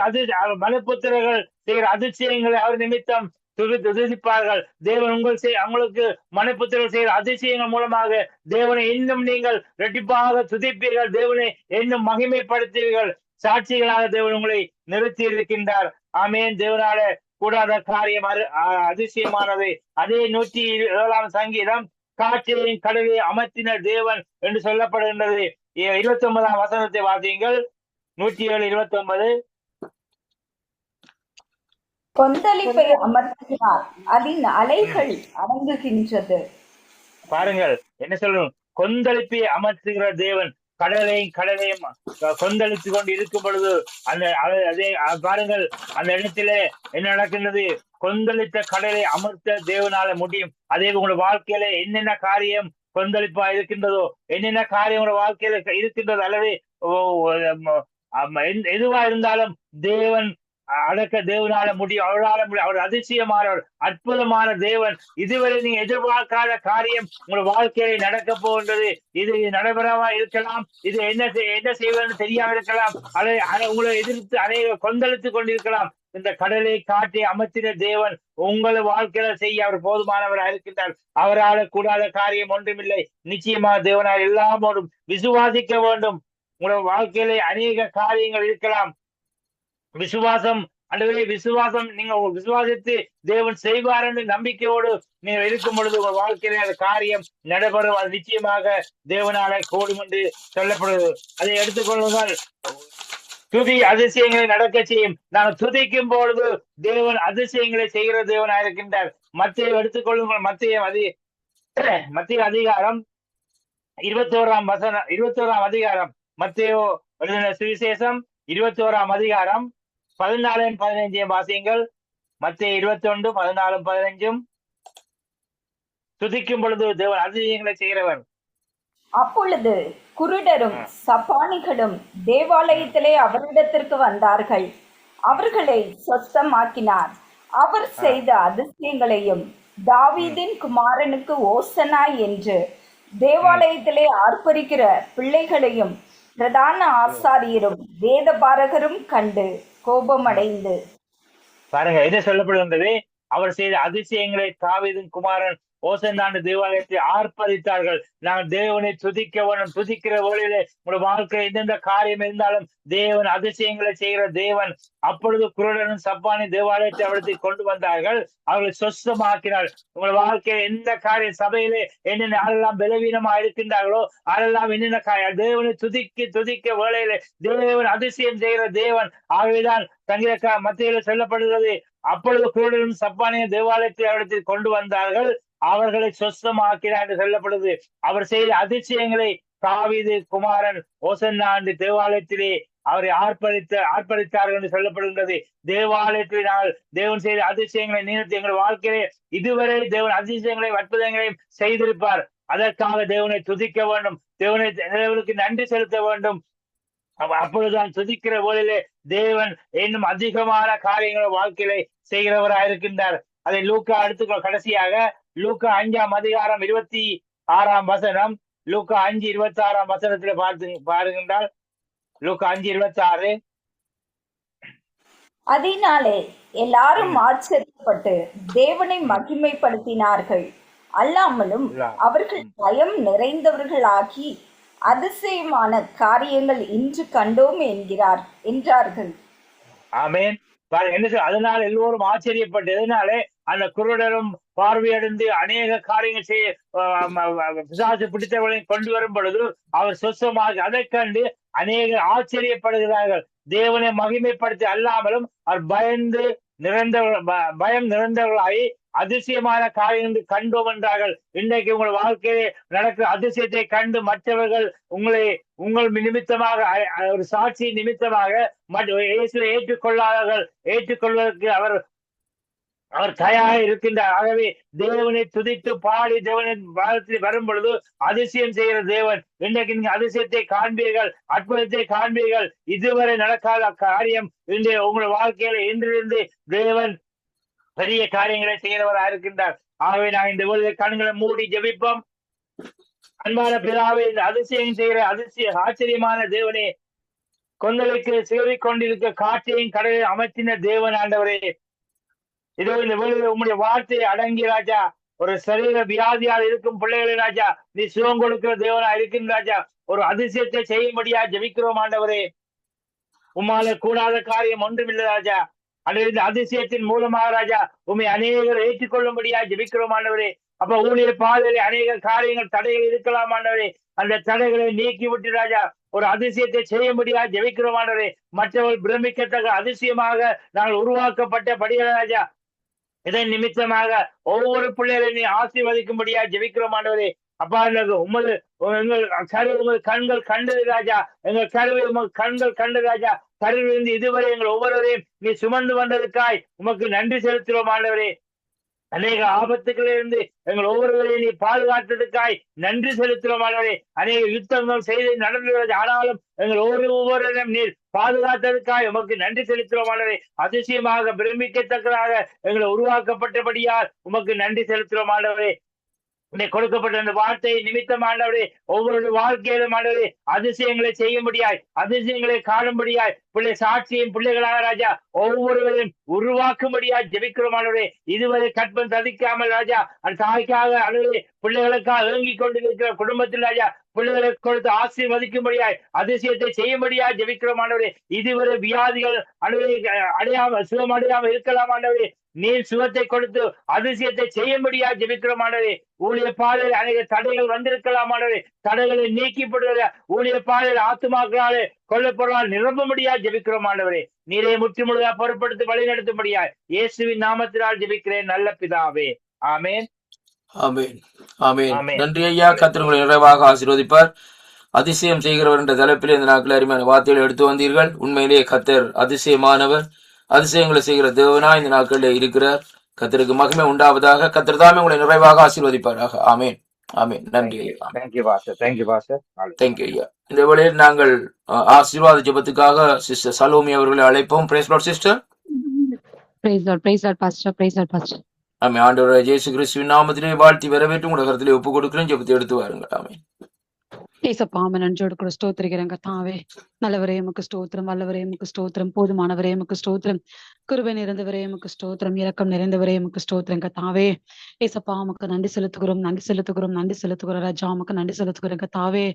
மனுபுத்திரர்கள் செய்கிற அதிசயங்களை அவர் நிமித்தம் துதிப்பார்கள். தேவன் உங்களுக்கு மனுபுத்திரர்கள் செய்கிற அதிசயங்கள் மூலமாக தேவனை இன்னும் நீங்கள் இரட்டிப்பாக துதிப்பீர்கள். தேவனை இன்னும் மகிமைப்படுத்துவீர்கள். சாட்சிகளாக தேவன் உங்களை நிறுத்தி இருக்கின்றார். ஆமென். தேவனால கூடாத காரியம் அதிசயமானது. அதே 107 சங்கீதம் காற்றையும் கடலை அமர்த்தின தேவன் என்று சொல்லப்படுகின்றது. 29 வசனத்தை வாசியுங்கள். 107:29. கொந்தளிப்பை அமர்த்துகிறார், அதன் அலைகள் அடங்குகின்றது. பாருங்கள் என்ன சொல்லணும். கொந்தளிப்பை அமர்த்துகிற தேவன். கடலையும் கொந்தளித்து கொண்டு இருக்கும் பொழுது அதே பாருங்கள், அந்த இடத்திலே என்ன நடக்கின்றது. கொந்தளித்த கடலை அமர்த்த தேவனால முடியும். அதே உங்களோட வாழ்க்கையில என்னென்ன காரியம் கொந்தளிப்பா இருக்கின்றதோ, என்னென்ன காரியம் உங்களோட வாழ்க்கையில இருக்கின்றது, அல்லது எதுவா இருந்தாலும் தேவன் அடக்க தேவனால முடியும். அவரால முடியும். அவர் அதிசயமானவர், அற்புதமான தேவன். இதுவரை நீங்க எதிர்பார்க்காத காரியம் உங்களோட வாழ்க்கையில நடக்க போகின்றது. இது நடைபெறவா இருக்கலாம். இது என்ன செய்வதுன்னு தெரியாம இருக்கலாம். அதை உங்களை எதிர்த்து அநேக கொந்தளித்து கொண்டிருக்கலாம். இந்த கடலை காட்டி அமர்த்தின தேவன் உங்களை வாழ்க்கையில செய்ய அவர் போதுமானவராக இருக்கின்றார். அவரால் கூடாத காரியம் ஒன்றுமில்லை. நிச்சயமாக தேவனால் எல்லாமோடும் விசுவாசிக்க வேண்டும். உங்களோட வாழ்க்கையில அநேக காரியங்கள் இருக்கலாம். விசுவாசம், அல்லது விசுவாசம், நீங்க விசுவாசித்து தேவன் செய்வார் என்று நம்பிக்கையோடு நீங்க இருக்கும் பொழுது உங்க வாழ்க்கையில அந்த காரியம் நடைபெறும். அது நிச்சயமாக தேவனால கூடும் என்று சொல்லப்படுகிறது. அதை எடுத்துக்கொள்ளுங்கள். துதி அதிசயங்களை நடக்க செய்யும். நாங்கள் துதிக்கும் பொழுது தேவன் அதிசயங்களை செய்கிற தேவனாக இருக்கின்றார். மத்திய எடுத்துக்கொள்ளுங்கள். மத்திய அதிகாரம் 21 அதிகாரம். மத்தேயு எழுதின சுவிசேஷம் 21 அதிகாரம் 14-15 வாசியுங்கள். மத்தேயு 21 14-15. துதிக்கும் பொழுது தேவன் அதிசயங்களை செய்கிறவர். அப்பொழுது குருடரும் சப்பானிகளும் தேவாலயத்திலே அவரிடத்திற்கு வந்தார்கள். அவர்களை சொஸ்தமாக்கினார். அவர் செய்த அதிசயங்களையும் தாவீதின் குமாரனுக்கு ஓசனா என்று தேவாலயத்திலே ஆர்ப்பரிக்கிற பிள்ளைகளையும் பிரதான ஆசாரியரும் வேதபாரகரும் கண்டு கோபமடைந்து, பாருங்க என்ன சொல்லப்படுகின்றது, அவர் செய்த அதிசயங்களை தாவீதின் குமாரன் ஓசன்னாண்டு தேவாலயத்தை ஆர்ப்பரித்தார்கள். நாங்கள் தேவனை துதிக்க வேணும். துதிக்கிற வேளையிலே உங்களுடைய வாழ்க்கையில் எந்தெந்த காரியம் இருந்தாலும் தேவன் அதிசயங்களை செய்கிற தேவன். அப்பொழுது குருடனும் சப்பானி தேவாலயத்தை அவர்களை கொண்டு வந்தார்கள். அவர்களை சொஸ்தமாக்கினார். உங்கள் வாழ்க்கையில் எந்த காரியம் சபையிலே என்னென்ன ஆளெல்லாம் பலவீனமா இருக்கின்றார்களோ அதெல்லாம் என்னென்ன காரியம் தேவனை துதிக்க வேளையிலே தேவன் அதிசயம் செய்கிற தேவன். ஆகவேதான் சங்கீத மத்தியில சொல்லப்படுகிறது, அப்பொழுது குருடனும் சப்பானியும் தேவாலயத்தை அவரிடத்தில் கொண்டு வந்தார்கள், அவர்களை சொஸ்தமாக்கினார் என்று சொல்லப்படுது. அவர் செய்த அதிசயங்களை தாவீது குமாரன் ஓசன்னா என்று தேவாலயத்திலே அவரை ஆர்ப்பரித்தார்கள் என்று சொல்லப்படுகின்றது. தேவாலயத்தில் நாங்கள் தேவன் செய்த அதிசயங்களை நினைத்து எங்கள் வாழ்க்கையிலே இதுவரை தேவன் அதிசயங்களை அற்புதங்களையும் செய்திருப்பார். அதற்காக தேவனை துதிக்க வேண்டும், தேவனுக்கு நன்றி செலுத்த வேண்டும். அப்பொழுதுதான் துதிக்கிற போதிலே தேவன் இன்னும் அதிகமான காரியங்களை வாழ்க்கையிலே செய்கிறவராக இருக்கின்றார். அதை லூக்கா எடுத்துக்கோ. கடைசியாக லூக்கா 5ஆம் அதிகாரம் 26ஆம் வசனம், லூக்கா 5:26ஆம் வசனத்துல பாருகின்றால் லூக்கா 5:26. அதனாலே எல்லாரும் ஆச்சரியப்பட்டு தேவனை மகிமைப்படுத்தினார்கள். அல்லாமலும் அவர்கள் பயம் நிறைந்தவர்களாகி அதிசயமான காரியங்கள் இன்று கண்டோம் என்றார்கள். ஆமேன். என்ன அதனால எல்லோரும் ஆச்சரியப்பட்டு, எதனாலே அந்த குருடரும் பார்வையடைந்து அநேக காரியங்கள் செய்ய பிசாசு பிடித்தவர்களையும் கொண்டு வரும் பொழுது அவர் சொசமாக அதை கண்டு அநேக ஆச்சரியப்படுகிறார்கள். தேவனை மகிமைப்படுத்தி அல்லாமலும் அவர் பயம் நிறைந்தவர்களாகி அதிசயமான காரியங்கள் கண்டோம் என்றார்கள். இன்றைக்கு உங்கள் வாழ்க்கையிலே நடக்கிற அதிசயத்தை கண்டு மற்றவர்கள் உங்கள் நிமித்தமாக ஒரு சாட்சி நிமித்தமாக இயேசுவை ஏற்றுக்கொள்வதற்கு அவர் தயாராக இருக்கின்றார். ஆகவே தேவனை துதித்து பாடி தேவனின் வாழ்த்தில் வரும் பொழுது அதிசயம் செய்கிற தேவன். இன்றைக்கு நீங்க அதிசயத்தை காண்பீர்கள், அற்புதத்தை காண்பீர்கள். இதுவரை நடக்காத காரியம் இன்றைய உங்கள் வாழ்க்கையில இன்றிலிருந்து தேவன் பெரிய காரியங்களை செய்கிறவராக இருக்கின்றார். ஆகவே நான் இந்த கண்களை மூடி ஜெபிப்போம். அன்பான பிதாவே, இந்த அதிசயம் செய்கிற ஆச்சரியமான தேவனே, கொந்தளிக்கு சிதறிக் கொண்டிருக்க காற்றையும் கடலில் அமைத்தின தேவன் ஆண்டவரே, இதோ இந்த வேளையில உம்முடைய வார்த்தையை அடங்கி ராஜா, ஒரு சரீர வியாதியால் இருக்கும் பிள்ளைகளை ராஜா நீ சுகம் கொடுக்கிற தேவனா இருக்கின்ற ராஜா, ஒரு அதிசயத்தை செய்யும்படியா ஜெபிக்கிறோம் ஆண்டவரே. உம்மால கூடாத காரியம் ஒன்றுமில்லை ராஜா. அந்த அதிசயத்தின் மூலமாக ராஜா உண்மை அநேகர் ஏற்றுக்கொள்ளும்படியா ஜெபிக்கிறோம் ஆண்டவரே. அப்ப ஊழிய பாதையிலே அநேக காரியங்கள் தடைகள் இருக்கலாம் ஆண்டவரே. அந்த தடைகளை நீக்கி விட்டு ராஜா ஒரு அதிசயத்தை செய்யும்படியா ஜெபிக்கிறோம் ஆண்டவரே. மற்றவர்கள் பிரமிக்கத்தக்க அதிசயமாக நாங்கள் உருவாக்கப்பட்டபடியா ராஜா, இதன் நிமித்தமாக ஒவ்வொரு பிள்ளைகளை நீ ஆசீர்வதிக்கும்படியா ஜெபிக்கிறோம் ஆண்டவரே. அப்பா உமது எங்கள் கண்கள் கண்டது ராஜா, எங்கள் கருவை உங்கள் கண்கள் கண்டது ராஜா. கருவிலிருந்து இதுவரை எங்கள் ஒவ்வொருவரையும் நீ சுமந்து வந்ததுக்காய் உமக்கு நன்றி செலுத்துகிறோம் ஆண்டவரே. அநேக ஆபத்துகளிலிருந்து எங்கள் ஒவ்வொருவரையும் நீ பாதுகாத்ததுக்காய் நன்றி செலுத்துகிறோம் ஆண்டவரே. அநேக யுத்தங்கள் செய்து நடந்துள்ளது, ஆனாலும் எங்கள் ஒவ்வொருவரையும் நீர் பாதுகாத்ததுக்காய் உமக்கு நன்றி செலுத்துகிறோம் ஆண்டவரே. அதிசயமாக பிரமிக்கத்தக்கதாக எங்களை உருவாக்கப்பட்டபடியால் உமக்கு நன்றி செலுத்துகிறோம் ஆண்டவரே. கொடுக்கப்பட்ட அந்த வார்த்தையை நிமித்தம் ஆண்டவரே, ஒவ்வொரு வாழ்க்கையிலும் ஆண்டவரே அதிசயங்களை செய்யும்படியாய், அதிசயங்களை காணும்படியாய், பிள்ளை சாட்சியின் பிள்ளைகளாக ராஜா ஒவ்வொருவரையும் உருவாக்கும்படியாய் ஜெபிக்கிறோம் ஆண்டவரே. இதுவரை கற்பம் ததிக்காமல் ராஜா அந்த தாய்க்காக ஆண்டவரே பிள்ளைகளுக்காக ஏங்கிக் கொண்டிருக்கிற குடும்பத்தில் ராஜா பிள்ளைகளை கொடுத்து ஆசீர்வதிக்கும்படியாய் அதிசயத்தை செய்யும்படியாய் ஜெபிக்கிறோம் ஆண்டவரே. இதுவரை வியாதிகள் அடையாமல் சுகம் அடையாமல் இருக்கலாம் ஆண்டவரே, நீர் சுகத்தை கொடுத்து அதிசயத்தை செய்யும்படியா ஜெபிக்கிறோம் ஆண்டவரே. ஊழிய பாதையில் அநேக தடைகள் வந்திருக்கலாம் ஆண்டவரே, தடைகளை நீக்கிப்படுகிற ஊழிய பாதையில் ஆத்துமாக்களாலே கொல்லப்பொருளால் நிரம்பும்படியா ஜெபிக்கிறோம் ஆண்டவரே. நீரை முற்றுமுழுதா பொறுப்படுத்தி வழி நடத்தும்படியா இயேசுவின் நாமத்தினால் ஜெபிக்கிறேன் நல்ல பிதாவே. ஆமேன், ஆமேன், ஆமேன். நன்றி ஐயா. கர்த்தர் உங்களை நிறைவாக ஆசீர்வதிப்பார். அதிசயம் செய்கிறவர் என்ற தலைப்பில் இந்த நாட்கள் அருமையான வார்த்தைகளை எடுத்து வந்தீர்கள். உண்மையிலேயே கர்த்தர் அதிசயமானவர், அதிசயங்களை செய்கிற தேவனா இந்த நாட்களில் இருக்கிறார். கர்த்தருக்கு மகிமை உண்டாவதாக. கர்த்தர் தாமே உங்களை நிறைவாக ஆசீர்வதிப்பாராக. ஆமேன். ஆமேன். நன்றி ஐயா. Thank you pastor. Thank you pastor. Thank you ஐயா. இந்த வேளையில் நாங்கள் ஆசீர்வாத ஜெபத்துக்காக சிஸ்டர் சலோமி அவர்களை அழைப்போம். Praise Lord sister. praise Lord pastor, praise Lord pastor. ஆமென். ஆண்டவராகிய இயேசு கிறிஸ்துவின் நாமத்திலே வாழ்த்தி வரவேற்று உங்கள் கருத்திலே ஒப்புக் கொடுக்கிறேன். ஜெபத்தை எடுத்து வாருங்கள். ஆமென். ஏசப்பா நன்றோடு கூட ஸ்தோத்திரிக்கிறேன் கர்த்தாவே. நல்லவரே எமக்கு ஸ்தோத்திரம், வல்லவரே எமக்கு ஸ்தோத்திரம், போதுமானவரே எமக்கு ஸ்தோத்திரம், கிருபை நிறைந்தவரே எமக்கு ஸ்தோத்திரம், இரக்கம் நிறைந்தவரே எமக்கு ஸ்தோத்திரம் கர்த்தாவே. ஏசப்பா உமக்கு நன்றி செலுத்துகிறோம், நன்றி செலுத்துகிறோம், நன்றி செலுத்துகிறோம் ராஜா. உமக்கு நன்றி செலுத்துகிறோம் கர்த்தாவே.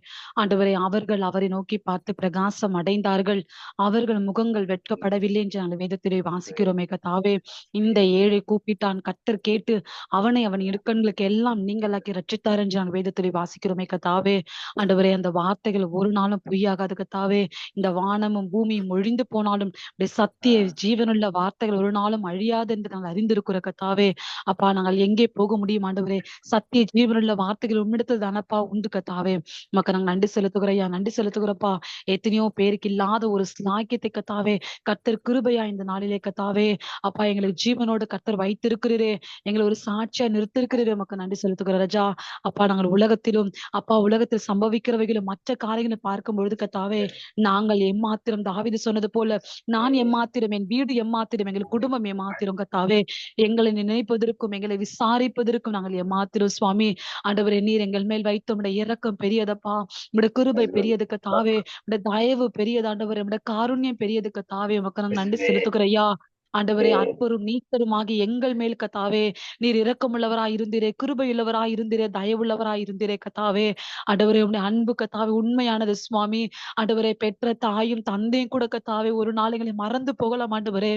ஆண்டவரே, அவர்கள் அவரை நோக்கி பார்த்து பிரகாசம் அடைந்தார்கள், அவர்கள் முகங்கள் வெட்கப்படவில்லை என்று நாங்கள் வேதத்திலே வாசிக்கிறோமே கர்த்தாவே. இந்த ஏழை கூப்பிட்டான், கர்த்தர் கேட்டு அவனை அவன் இடுக்கண்களுக்கு எல்லாம் நீங்களாக்கி ரட்சித்தார் என்று நாங்கள் வேதத்திலே வாசிக்கிறோமே கர்த்தாவே. ஆண்டவரே, அந்த வார்த்தைகள் ஒரு நாளும் பொய்யாகாது கர்த்தாவே. இந்த வானமும் பூமியும் ஒழிந்து போனாலும் சத்திய ஜீவனுள்ள வார்த்தைகள் ஒரு நாளும் அழியாது என்று நாங்கள் அறிந்திருக்கிற கர்த்தாவே. அப்பா, நாங்கள் எங்கே போக முடியும் ஆண்டவரே? சத்திய ஜீவனுள்ள வார்த்தைகள் உம்மிடத்தில் தானப்பா உண்டு கர்த்தாவே. உமக்கு நாங்கள் நன்றி செலுத்துகிறோயா, நன்றி செலுத்துகிறப்பா. எத்தனையோ பேருக்கு இல்லாத ஒரு ஸ்லாக்கியத்தை கர்த்தாவே கர்த்தர் கிருபையா இந்த நாளிலே கர்த்தாவே அப்பா எங்களுக்கு ஜீவனோடு கர்த்தர் வைத்திருக்கிறீரே, எங்களை ஒரு சாட்சியா நிறுத்திருக்கிறீரே, உமக்கு நன்றி செலுத்துகிற ராஜா. அப்பா, நாங்கள் உலகத்திலும் அப்பா உலகத்தில் சம்பவிக்கிறவைகளும் மற்ற காரியங்களை பார்க்கும் பொழுது கர்த்தாவே நாங்கள் எம்மாத்திரம், தாவீது சொன்னது போல நான் எம்மாத்திரம், என் வீடு எம்மாத்திரம், எங்கள் குடும்பம் எம்மாத்திரம் கர்த்தாவே. எங்களை நினைப்பதற்கும் எங்களை விசாரிப்பதற்கும் நாங்கள் எம்மாத்திரம் சுவாமி. ஆண்டவரே, நீர் எங்கள் மேல் வைத்த உம்முடைய இரக்கம் பெரியதப்பா, உம்முடைய கிருபை பெரியது கர்த்தாவே, உம்முடைய தயவு பெரியது ஆண்டவரே, உம்முடைய காருண்யம் பெரியது கர்த்தாவே. உமக்கு நாங்கள் நன்றி செலுத்துகிறையா. ஆண்டவரே, அற்பரும் நீக்கருமாகி எங்கள் மேல் கர்த்தாவே நீர் இரக்கமுள்ளவராய் இருந்தீரே, கிருபையுள்ளவராய் இருந்தீரே, தயவுள்ளவராய் இருந்தீரே கர்த்தாவே. ஆண்டவரே, உம்முடைய அன்பு கர்த்தாவே உண்மையானது சுவாமி. ஆண்டவரே, பெற்ற தாயும் தந்தையும் கூட கர்த்தாவே ஒரு நாள் எங்களை மறந்து போகலாம் ஆண்டவரே.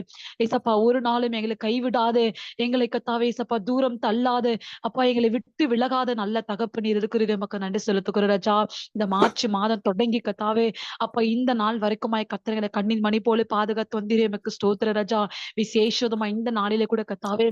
ஏசப்பா, ஒரு நாளும் எங்களை கைவிடாதே, எங்களை கர்த்தாவே ஏசப்பா தூரம் தள்ளாது அப்பா, எங்களை விட்டு விலகாத நல்ல தகப்பன் நீர் இருக்கிறீரே, நமக்கு நன்றி செலுத்துகிற ராஜா. இந்த மார்ச் மாதம் தொடங்கி கர்த்தாவே அப்ப இந்த நாள் வரைக்குமாய் கர்த்தர்களை கண்ணின் மணி போல பாதுகாத்து வந்தீரே, எமக்கு ஸ்தோத்திர ராஜா. விசேஷமா இந்த நாளிலே கூட கர்த்தாவே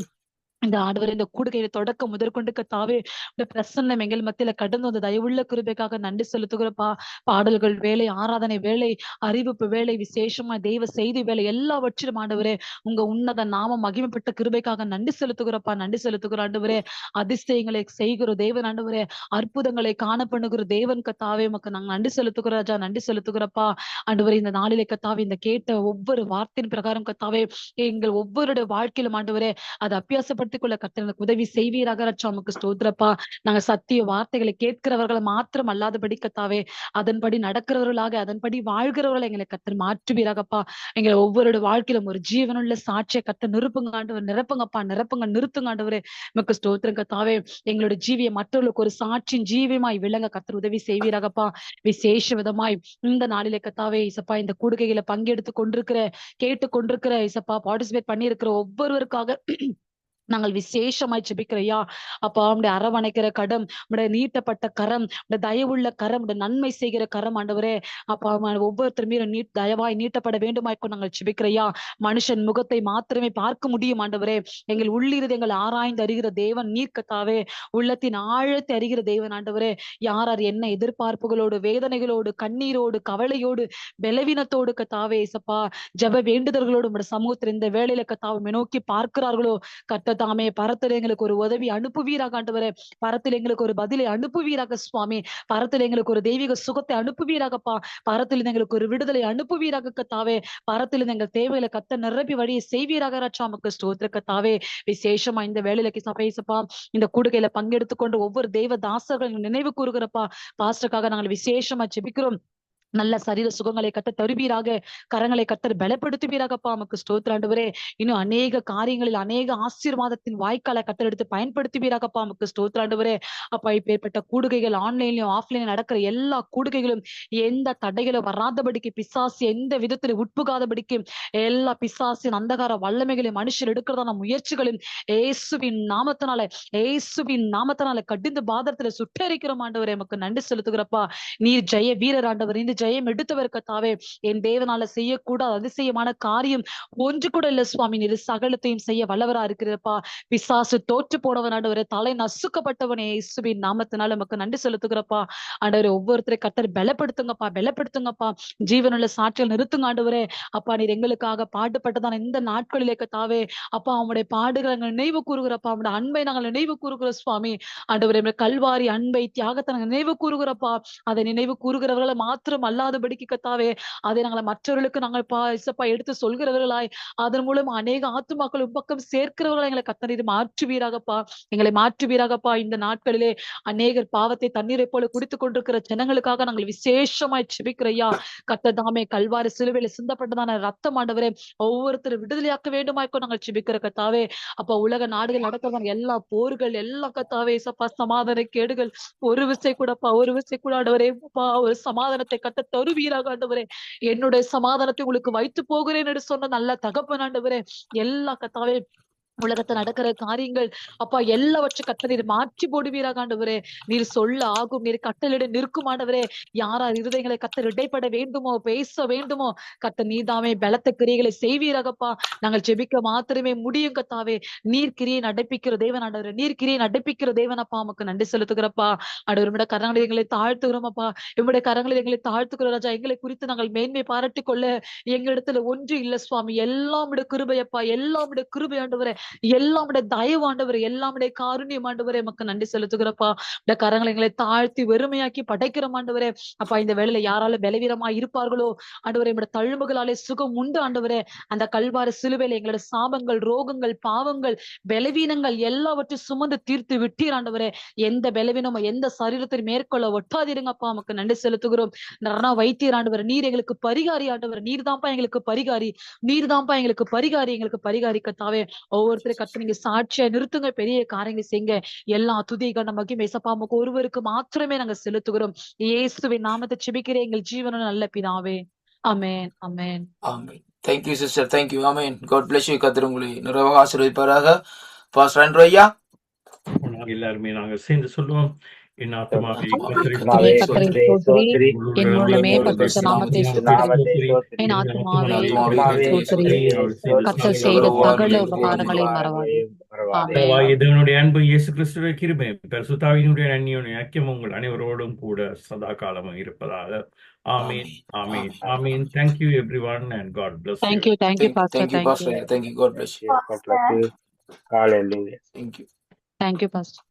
இந்த ஆண்டவர் இந்த கூடுகையில தொடக்கம் முதற்கொண்டு கர்த்தாவே இந்த பிரசன்னம் எங்கள் மத்தியில கடந்து வந்த தயவுள்ள கிருபைக்காக நன்றி செலுத்துகிறப்பா. பாடல்கள் வேலை, ஆராதனை வேலை, அறிவிப்பு வேலை, விசேஷமா தெய்வ செய்தி வேலை எல்லாவற்றிலும் ஆண்டவரே உங்க உன்னத நாம மகிமைப்பட்ட கிருபைக்காக நன்றி செலுத்துகிறப்பா, நன்றி செலுத்துகிற ஆண்டவரே. அதிசயங்களை செய்கிற தேவன் ஆண்டவரே, அற்புதங்களை காண பண்ணுகிற தேவன் கர்த்தாவே, உமக்கு நாங்க நன்றி செலுத்துகிற ராஜா, நன்றி செலுத்துகிறப்பா. ஆண்டவரே, இந்த நாளிலே கர்த்தாவே இந்த கேட்ட ஒவ்வொரு வார்த்தையின் பிரகாரம் கர்த்தாவே எங்கள் ஒவ்வொருடைய வாழ்க்கையிலும் ஆண்டவரே அதை அபியாசப்படுத்திக் கொள்ள கர்த்தர் எனக்கு உதவி செய்வீராக ராஜா. உமக்கு ஸ்தோத்திரப்பா. நாங்க சத்திய வார்த்தைகளை கேட்கிறவர்கள் மாத்திரம் அல்லாதபடி கர்த்தாவே அதன்படி நடக்கிறவர்களாக, அதன்படி வாழ்கிறவர்களை எங்களை கர்த்தர் மாற்றுவீராகப்பா. எங்களை ஒவ்வொரு வாழ்க்கையிலும் ஒரு ஜீவனுள்ள சாட்சியை கர்த்தர் நிரப்புங்க ஆண்டவர், நிரப்புங்கப்பா, நிரப்புங்க, நிறுத்துங்க ஆண்டவரே. உமக்கு ஸ்தோத்திரம் கர்த்தாவே. எங்களோட ஜீவிய மற்றவர்களுக்கு ஒரு சாட்சியின் ஜீவியமாய் விளங்க கர்த்தர் உதவி செய்வீராகப்பா. விசேஷ விதமாய் இந்த நாளிலே கர்த்தாவே இசப்பா இந்த கூடுகைகளை பங்கெடுத்து கொண்டிருக்கிற, கேட்டு கொண்டிருக்கிற இசப்பா பார்ட்டிசிபேட் பண்ணி இருக்கிற ஒவ்வொருவருக்காக நாங்கள் விசேஷமாய் ஜெபிக்கிறையா. அப்பா, உடைய அரவணைக்கிற கரம், உடைய நீட்டப்பட்ட கரம், உடைய தயவுள்ள கரம், உடைய நன்மை செய்கிற கரம் ஆண்டவரே அப்பா ஒவ்வொருத்தர் மீதும் தயவாய் நீட்டப்பட வேண்டுமாய்க்கோ நாங்கள் ஜெபிக்கிறையா. மனுஷன் முகத்தை மாத்திரமே பார்க்க முடியும் ஆண்டவரே, எங்கள் உள்ளிருந்து எங்கள் ஆராய்ந்து அறிகிற தேவன் நீர் கர்த்தாவே, உள்ளத்தின் ஆழத்தை அறிகிற தேவன் ஆண்டவரே. யார் யார் என்ன எதிர்பார்ப்புகளோடு, வேதனைகளோடு, கண்ணீரோடு, கவலையோடு, பலவீனத்தோடு கர்த்தாவே இசப்பா ஜெப வேண்டுதல்களோடு உடைய சமூகத்தில் இந்த வேளையில கர்த்தாவை நோக்கி பார்க்கிறார்களோ கர்த்தர் தாமே பரத்தில் எங்களுக்கு ஒரு உதவி அனுப்புவீராக ஆண்டவரே, பரத்தில் எங்களுக்கு ஒரு பதிலை அனுப்புவீராக சுவாமி, பரத்தில் எங்களுக்கு ஒரு தெய்வீக சுகத்தை அனுப்புவீராகப்பா, பரத்தில் எங்களுக்கு ஒரு விடுதலை அனுப்புவீராக கர்த்தாவே, பரத்தில் எங்கள் தேவைகளை கர்த்தர் நிரப்பி வழியை செய்வீராக ராஜா. நமக்கு ஸ்தோத்திர கர்த்தாவே. விசேஷமா இந்த வேளையில சபைசப்பா இந்த கூடுகையில பங்கெடுத்து கொண்டு ஒவ்வொரு தேவ தாசர்கள் நினைவு கூறுகிறப்பா பாஸ்டருக்காக நாங்கள் விசேஷமா ஜெபிக்கிறோம். நல்ல சரீர சுகங்களை கர்த்தர் தருவீராக, கரங்களை கர்த்தர் பலப்படுத்துவீராகப்பா. நமக்கு ஸ்தோத்திர ஆண்டவரே. இன்னும் அநேக காரியங்களில் அநேக ஆசீர்வாதத்தின் வாய்க்காலை கர்த்தர் எடுத்து பயன்படுத்துவீராகப்பா. நமக்கு ஸ்தோத்திர ஆண்டவரே. அப்பா, இப்பேற்பட்ட கூடுகைகள் ஆன்லைன்லயும் ஆஃப்லைன்ல நடக்கிற எல்லா கூடுகைகளும் எந்த தடைகளும் வராதபடிக்கு, பிசாசு எந்த விதத்துல உட்புகாதபடிக்கு எல்லா பிசாசின் அந்தகார வல்லமைகளையும் மனுஷர் எடுக்கிறதான முயற்சிகளும் ஏசுவின் நாமத்தினால கடிந்து பாதத்துல சுட்டரிக்கிறோம் ஆண்டவரே. நமக்கு நன்றி செலுத்துகிறப்பா. நீர் ஜெய வீரர் ஆண்டவர், இந்த ஜெயம் எடுத்தவர் கத்தாவே. என் தேவனால செய்யக்கூடாத அதிசயமான காரியம் ஒன்று கூட இல்ல சுவாமி. நீர் சகலத்தையும் செய்ய வல்லவரா இருக்கிறப்பா. பிசாசு தோற்று போனவன் ஆண்டவரே, தலை நசுக்கப்பட்டவனே, இயேசுவின் நாமத்தினால நமக்கு நன்றி செலுத்துகிறப்பா. ஆண்டவரே, ஒவ்வொருத்தரை கத்தர் பலப்படுத்துங்கப்பா, பலப்படுத்துங்கப்பா. ஜீவனுள்ள சாட்சியில் நிறுத்துங்க ஆண்டவரே. அப்பா, நீர் எங்களுக்காக பாடுபட்டதான இந்த நாட்களிலே கத்தாவே, அப்பா அவங்களுடைய பாடுகளை நாங்கள் நினைவு கூறுகிறப்பா. அவங்களுடைய அன்பை நாங்கள் நினைவு கூறுகிறோம் சுவாமி. ஆண்டவரே, கல்வாரி அன்பை தியாகத்தை நாங்கள் நினைவு கூறுகிறப்பா. அதை நினைவு கூறுகிறவர்களை மாத்திரம் அல்லாதபடிக்கு கத்தாவே, அதை நாங்கள் மற்றவர்களுக்கு நாங்கள் இசப்பா எடுத்து சொல்கிறவர்களாய், அதன் மூலம் அநேக ஆத்துமாக்கள் உப்பக்கம் சேர்க்கிறவர்களை எங்களை கத்தனீர் மாற்றுவீராகப்பா. எங்களை மாற்றுவீராகப்பா. இந்த நாட்களிலே அநேகர் பாவத்தை தண்ணீரை போல குடித்துக் கொண்டிருக்கிற ஜனங்களுக்காக நாங்கள் விசேஷமாய் செபிக்கிறையா. கத்ததாமே கல்வாரி சிலுவையில சிந்தப்பட்டதான ரத்தம் ஆண்டவரே ஒவ்வொருத்தரும் விடுதலையாக்க வேண்டுமாய்க்கோ நாங்கள் செபிக்கிற கத்தாவே. அப்ப உலக நாடுகள் நடக்கிறதான எல்லா போர்கள் எல்லாம் கத்தாவே சப்பா சமாதான கேடுகள் ஒரு விசை கூடப்பா, ஒரு விசை கூட ஆண்டவரே ஒரு சமாதானத்தை கத்த தருவீராக ஆண்டவரே. என்னுடைய சமாதானத்தை உங்களுக்கு வைத்து போகிறேன் என்று சொன்ன நல்ல தகப்பன் ஆண்டவரே. எல்லா கத்தாவே உலகத்துல நடக்கிற காரியங்கள் அப்பா எல்லாவற்றை கத்த நீர் மாற்றி போடுவீராக ஆண்டவரே. நீர் சொல்ல ஆகும், நீர் கட்டளிட நிற்கும் ஆண்டவரே. யாரார் இருதயங்களை கத்தர் இடைப்பட வேண்டுமோ, பேச வேண்டுமோ, கத்த நீதாமே பலத்த கிரியைகளை செய்வீராகப்பா. நாங்கள் ஜெபிக்க மாத்திரமே முடியும் கத்தாவே. நீர் கிரியை நடப்பிக்கிற தேவன் ஆண்டவரே, நீர் கிரியை நடப்பிக்கிற தேவனப்பா. நமக்கு நன்றி செலுத்துகிறப்பா. ஆண்டவர் உம்முடைய கரங்களில் எங்களை தாழ்த்துகிறோம் அப்பா. உம்முடைய கரங்களில் எங்களை தாழ்த்துகிற ராஜா. எங்களை குறித்து நாங்கள் மேன்மை பாராட்டிக் கொள்ள எங்களிடத்துல ஒன்று இல்ல சுவாமி. எல்லாம் உடைய கிருபையப்பா, எல்லாம் உடைய கிருபை ஆண்டவரே, எல்லாம் தயவு ஆண்டவர், எல்லாம் காருண்யம் ஆண்டவரே. நமக்கு நன்றி செலுத்துகிறப்பா. இந்த கரங்களை எங்களை தாழ்த்தி வெறுமையாக்கி படைக்கிறோம் ஆண்டவரே. அப்பா, இந்த வேளையில யாரால பலவீனமா இருப்பார்களோ ஆண்டவரே, நம்முடைய தழும்புகளாலே சுகம் உண்டு ஆண்டவரே. அந்த கல்வாரி சிலுவையில எங்களோட சாபங்கள், ரோகங்கள், பாவங்கள், பலவீனங்கள் எல்லாவற்றையும் சுமந்து தீர்த்து விட்டீர் ஆண்டவரே. எந்த பலவீனமோ எந்த சரீரத்தை மேற்கொள்ள ஒட்டாதிருங்கப்பா. நமக்கு நன்றி செலுத்துகிறோம். நரணா வைத்தீர் ஆண்டவர். நீர் எங்களுக்கு பரிகாரி ஆண்டவர். நீர் தான்ப்பா எங்களுக்கு பரிகாரி, நீர் தான்ப்பா எங்களுக்கு பரிகாரி, எங்களுக்கு பரிகாரி கத்தாவே. ஒவ்வொருத்தரை கத்து நீங்க சாட்சியா நிறுத்துங்க, பெரிய காரியங்களை செய்யுங்க. எல்லா துதி கன மகிமை சப்பாமுக்கு ஒருவருக்கு மாத்திரமே நாங்க செலுத்துகிறோம். இயேசுவின் நாமத்தை செபிக்கிறேன் எங்கள் ஜீவன நல்ல பிதாவே. Amen, amen, amen. Thank you sister, thank you. Amen. God bless you. கர்த்தர் உங்களை நிறைவாக ஆசீர்வதிப்பாராக. பாஸ்டர் ஆண்ட்ரூ ஐயா. எல்லாருமே நாங்க சேர்ந்து சொல்லுவோம். என் ஆத்துமாவே ஆத்துமாவே கர்த்தரை கர்த்தரை ஸ்தோத்திரி. ஸ்தோத்திரி. என் உள்ளமே முழு பரிசுத்த நாமத்தை நாமத்தை ஸ்தோத்திரி. ஸ்தோத்திரி. என் ஆத்துமாவே ஆத்துமாவே கர்த்தரை ஸ்தோத்திரி. கர்த்தர் செய்த சகல உபகாரங்களை மறவாதே. ஆமென். இதனுடைய அன்பு இயேசு கிறிஸ்துவின் கிருபை பரிசுத்தாவியினுடைய அந்நியோன்ய ஐக்கியம் உங்கள் அனைவரோடும் கூட சதா காலமும் இருப்பதாக. ஆமென், amen, amen. Thank you everyone and God bless you. Thank you, thank you, Pastor. Thank you, Thank Pastor. you, Thank you. God bless you. God bless you. Hallelujah. Thank you. thank you, Pastor.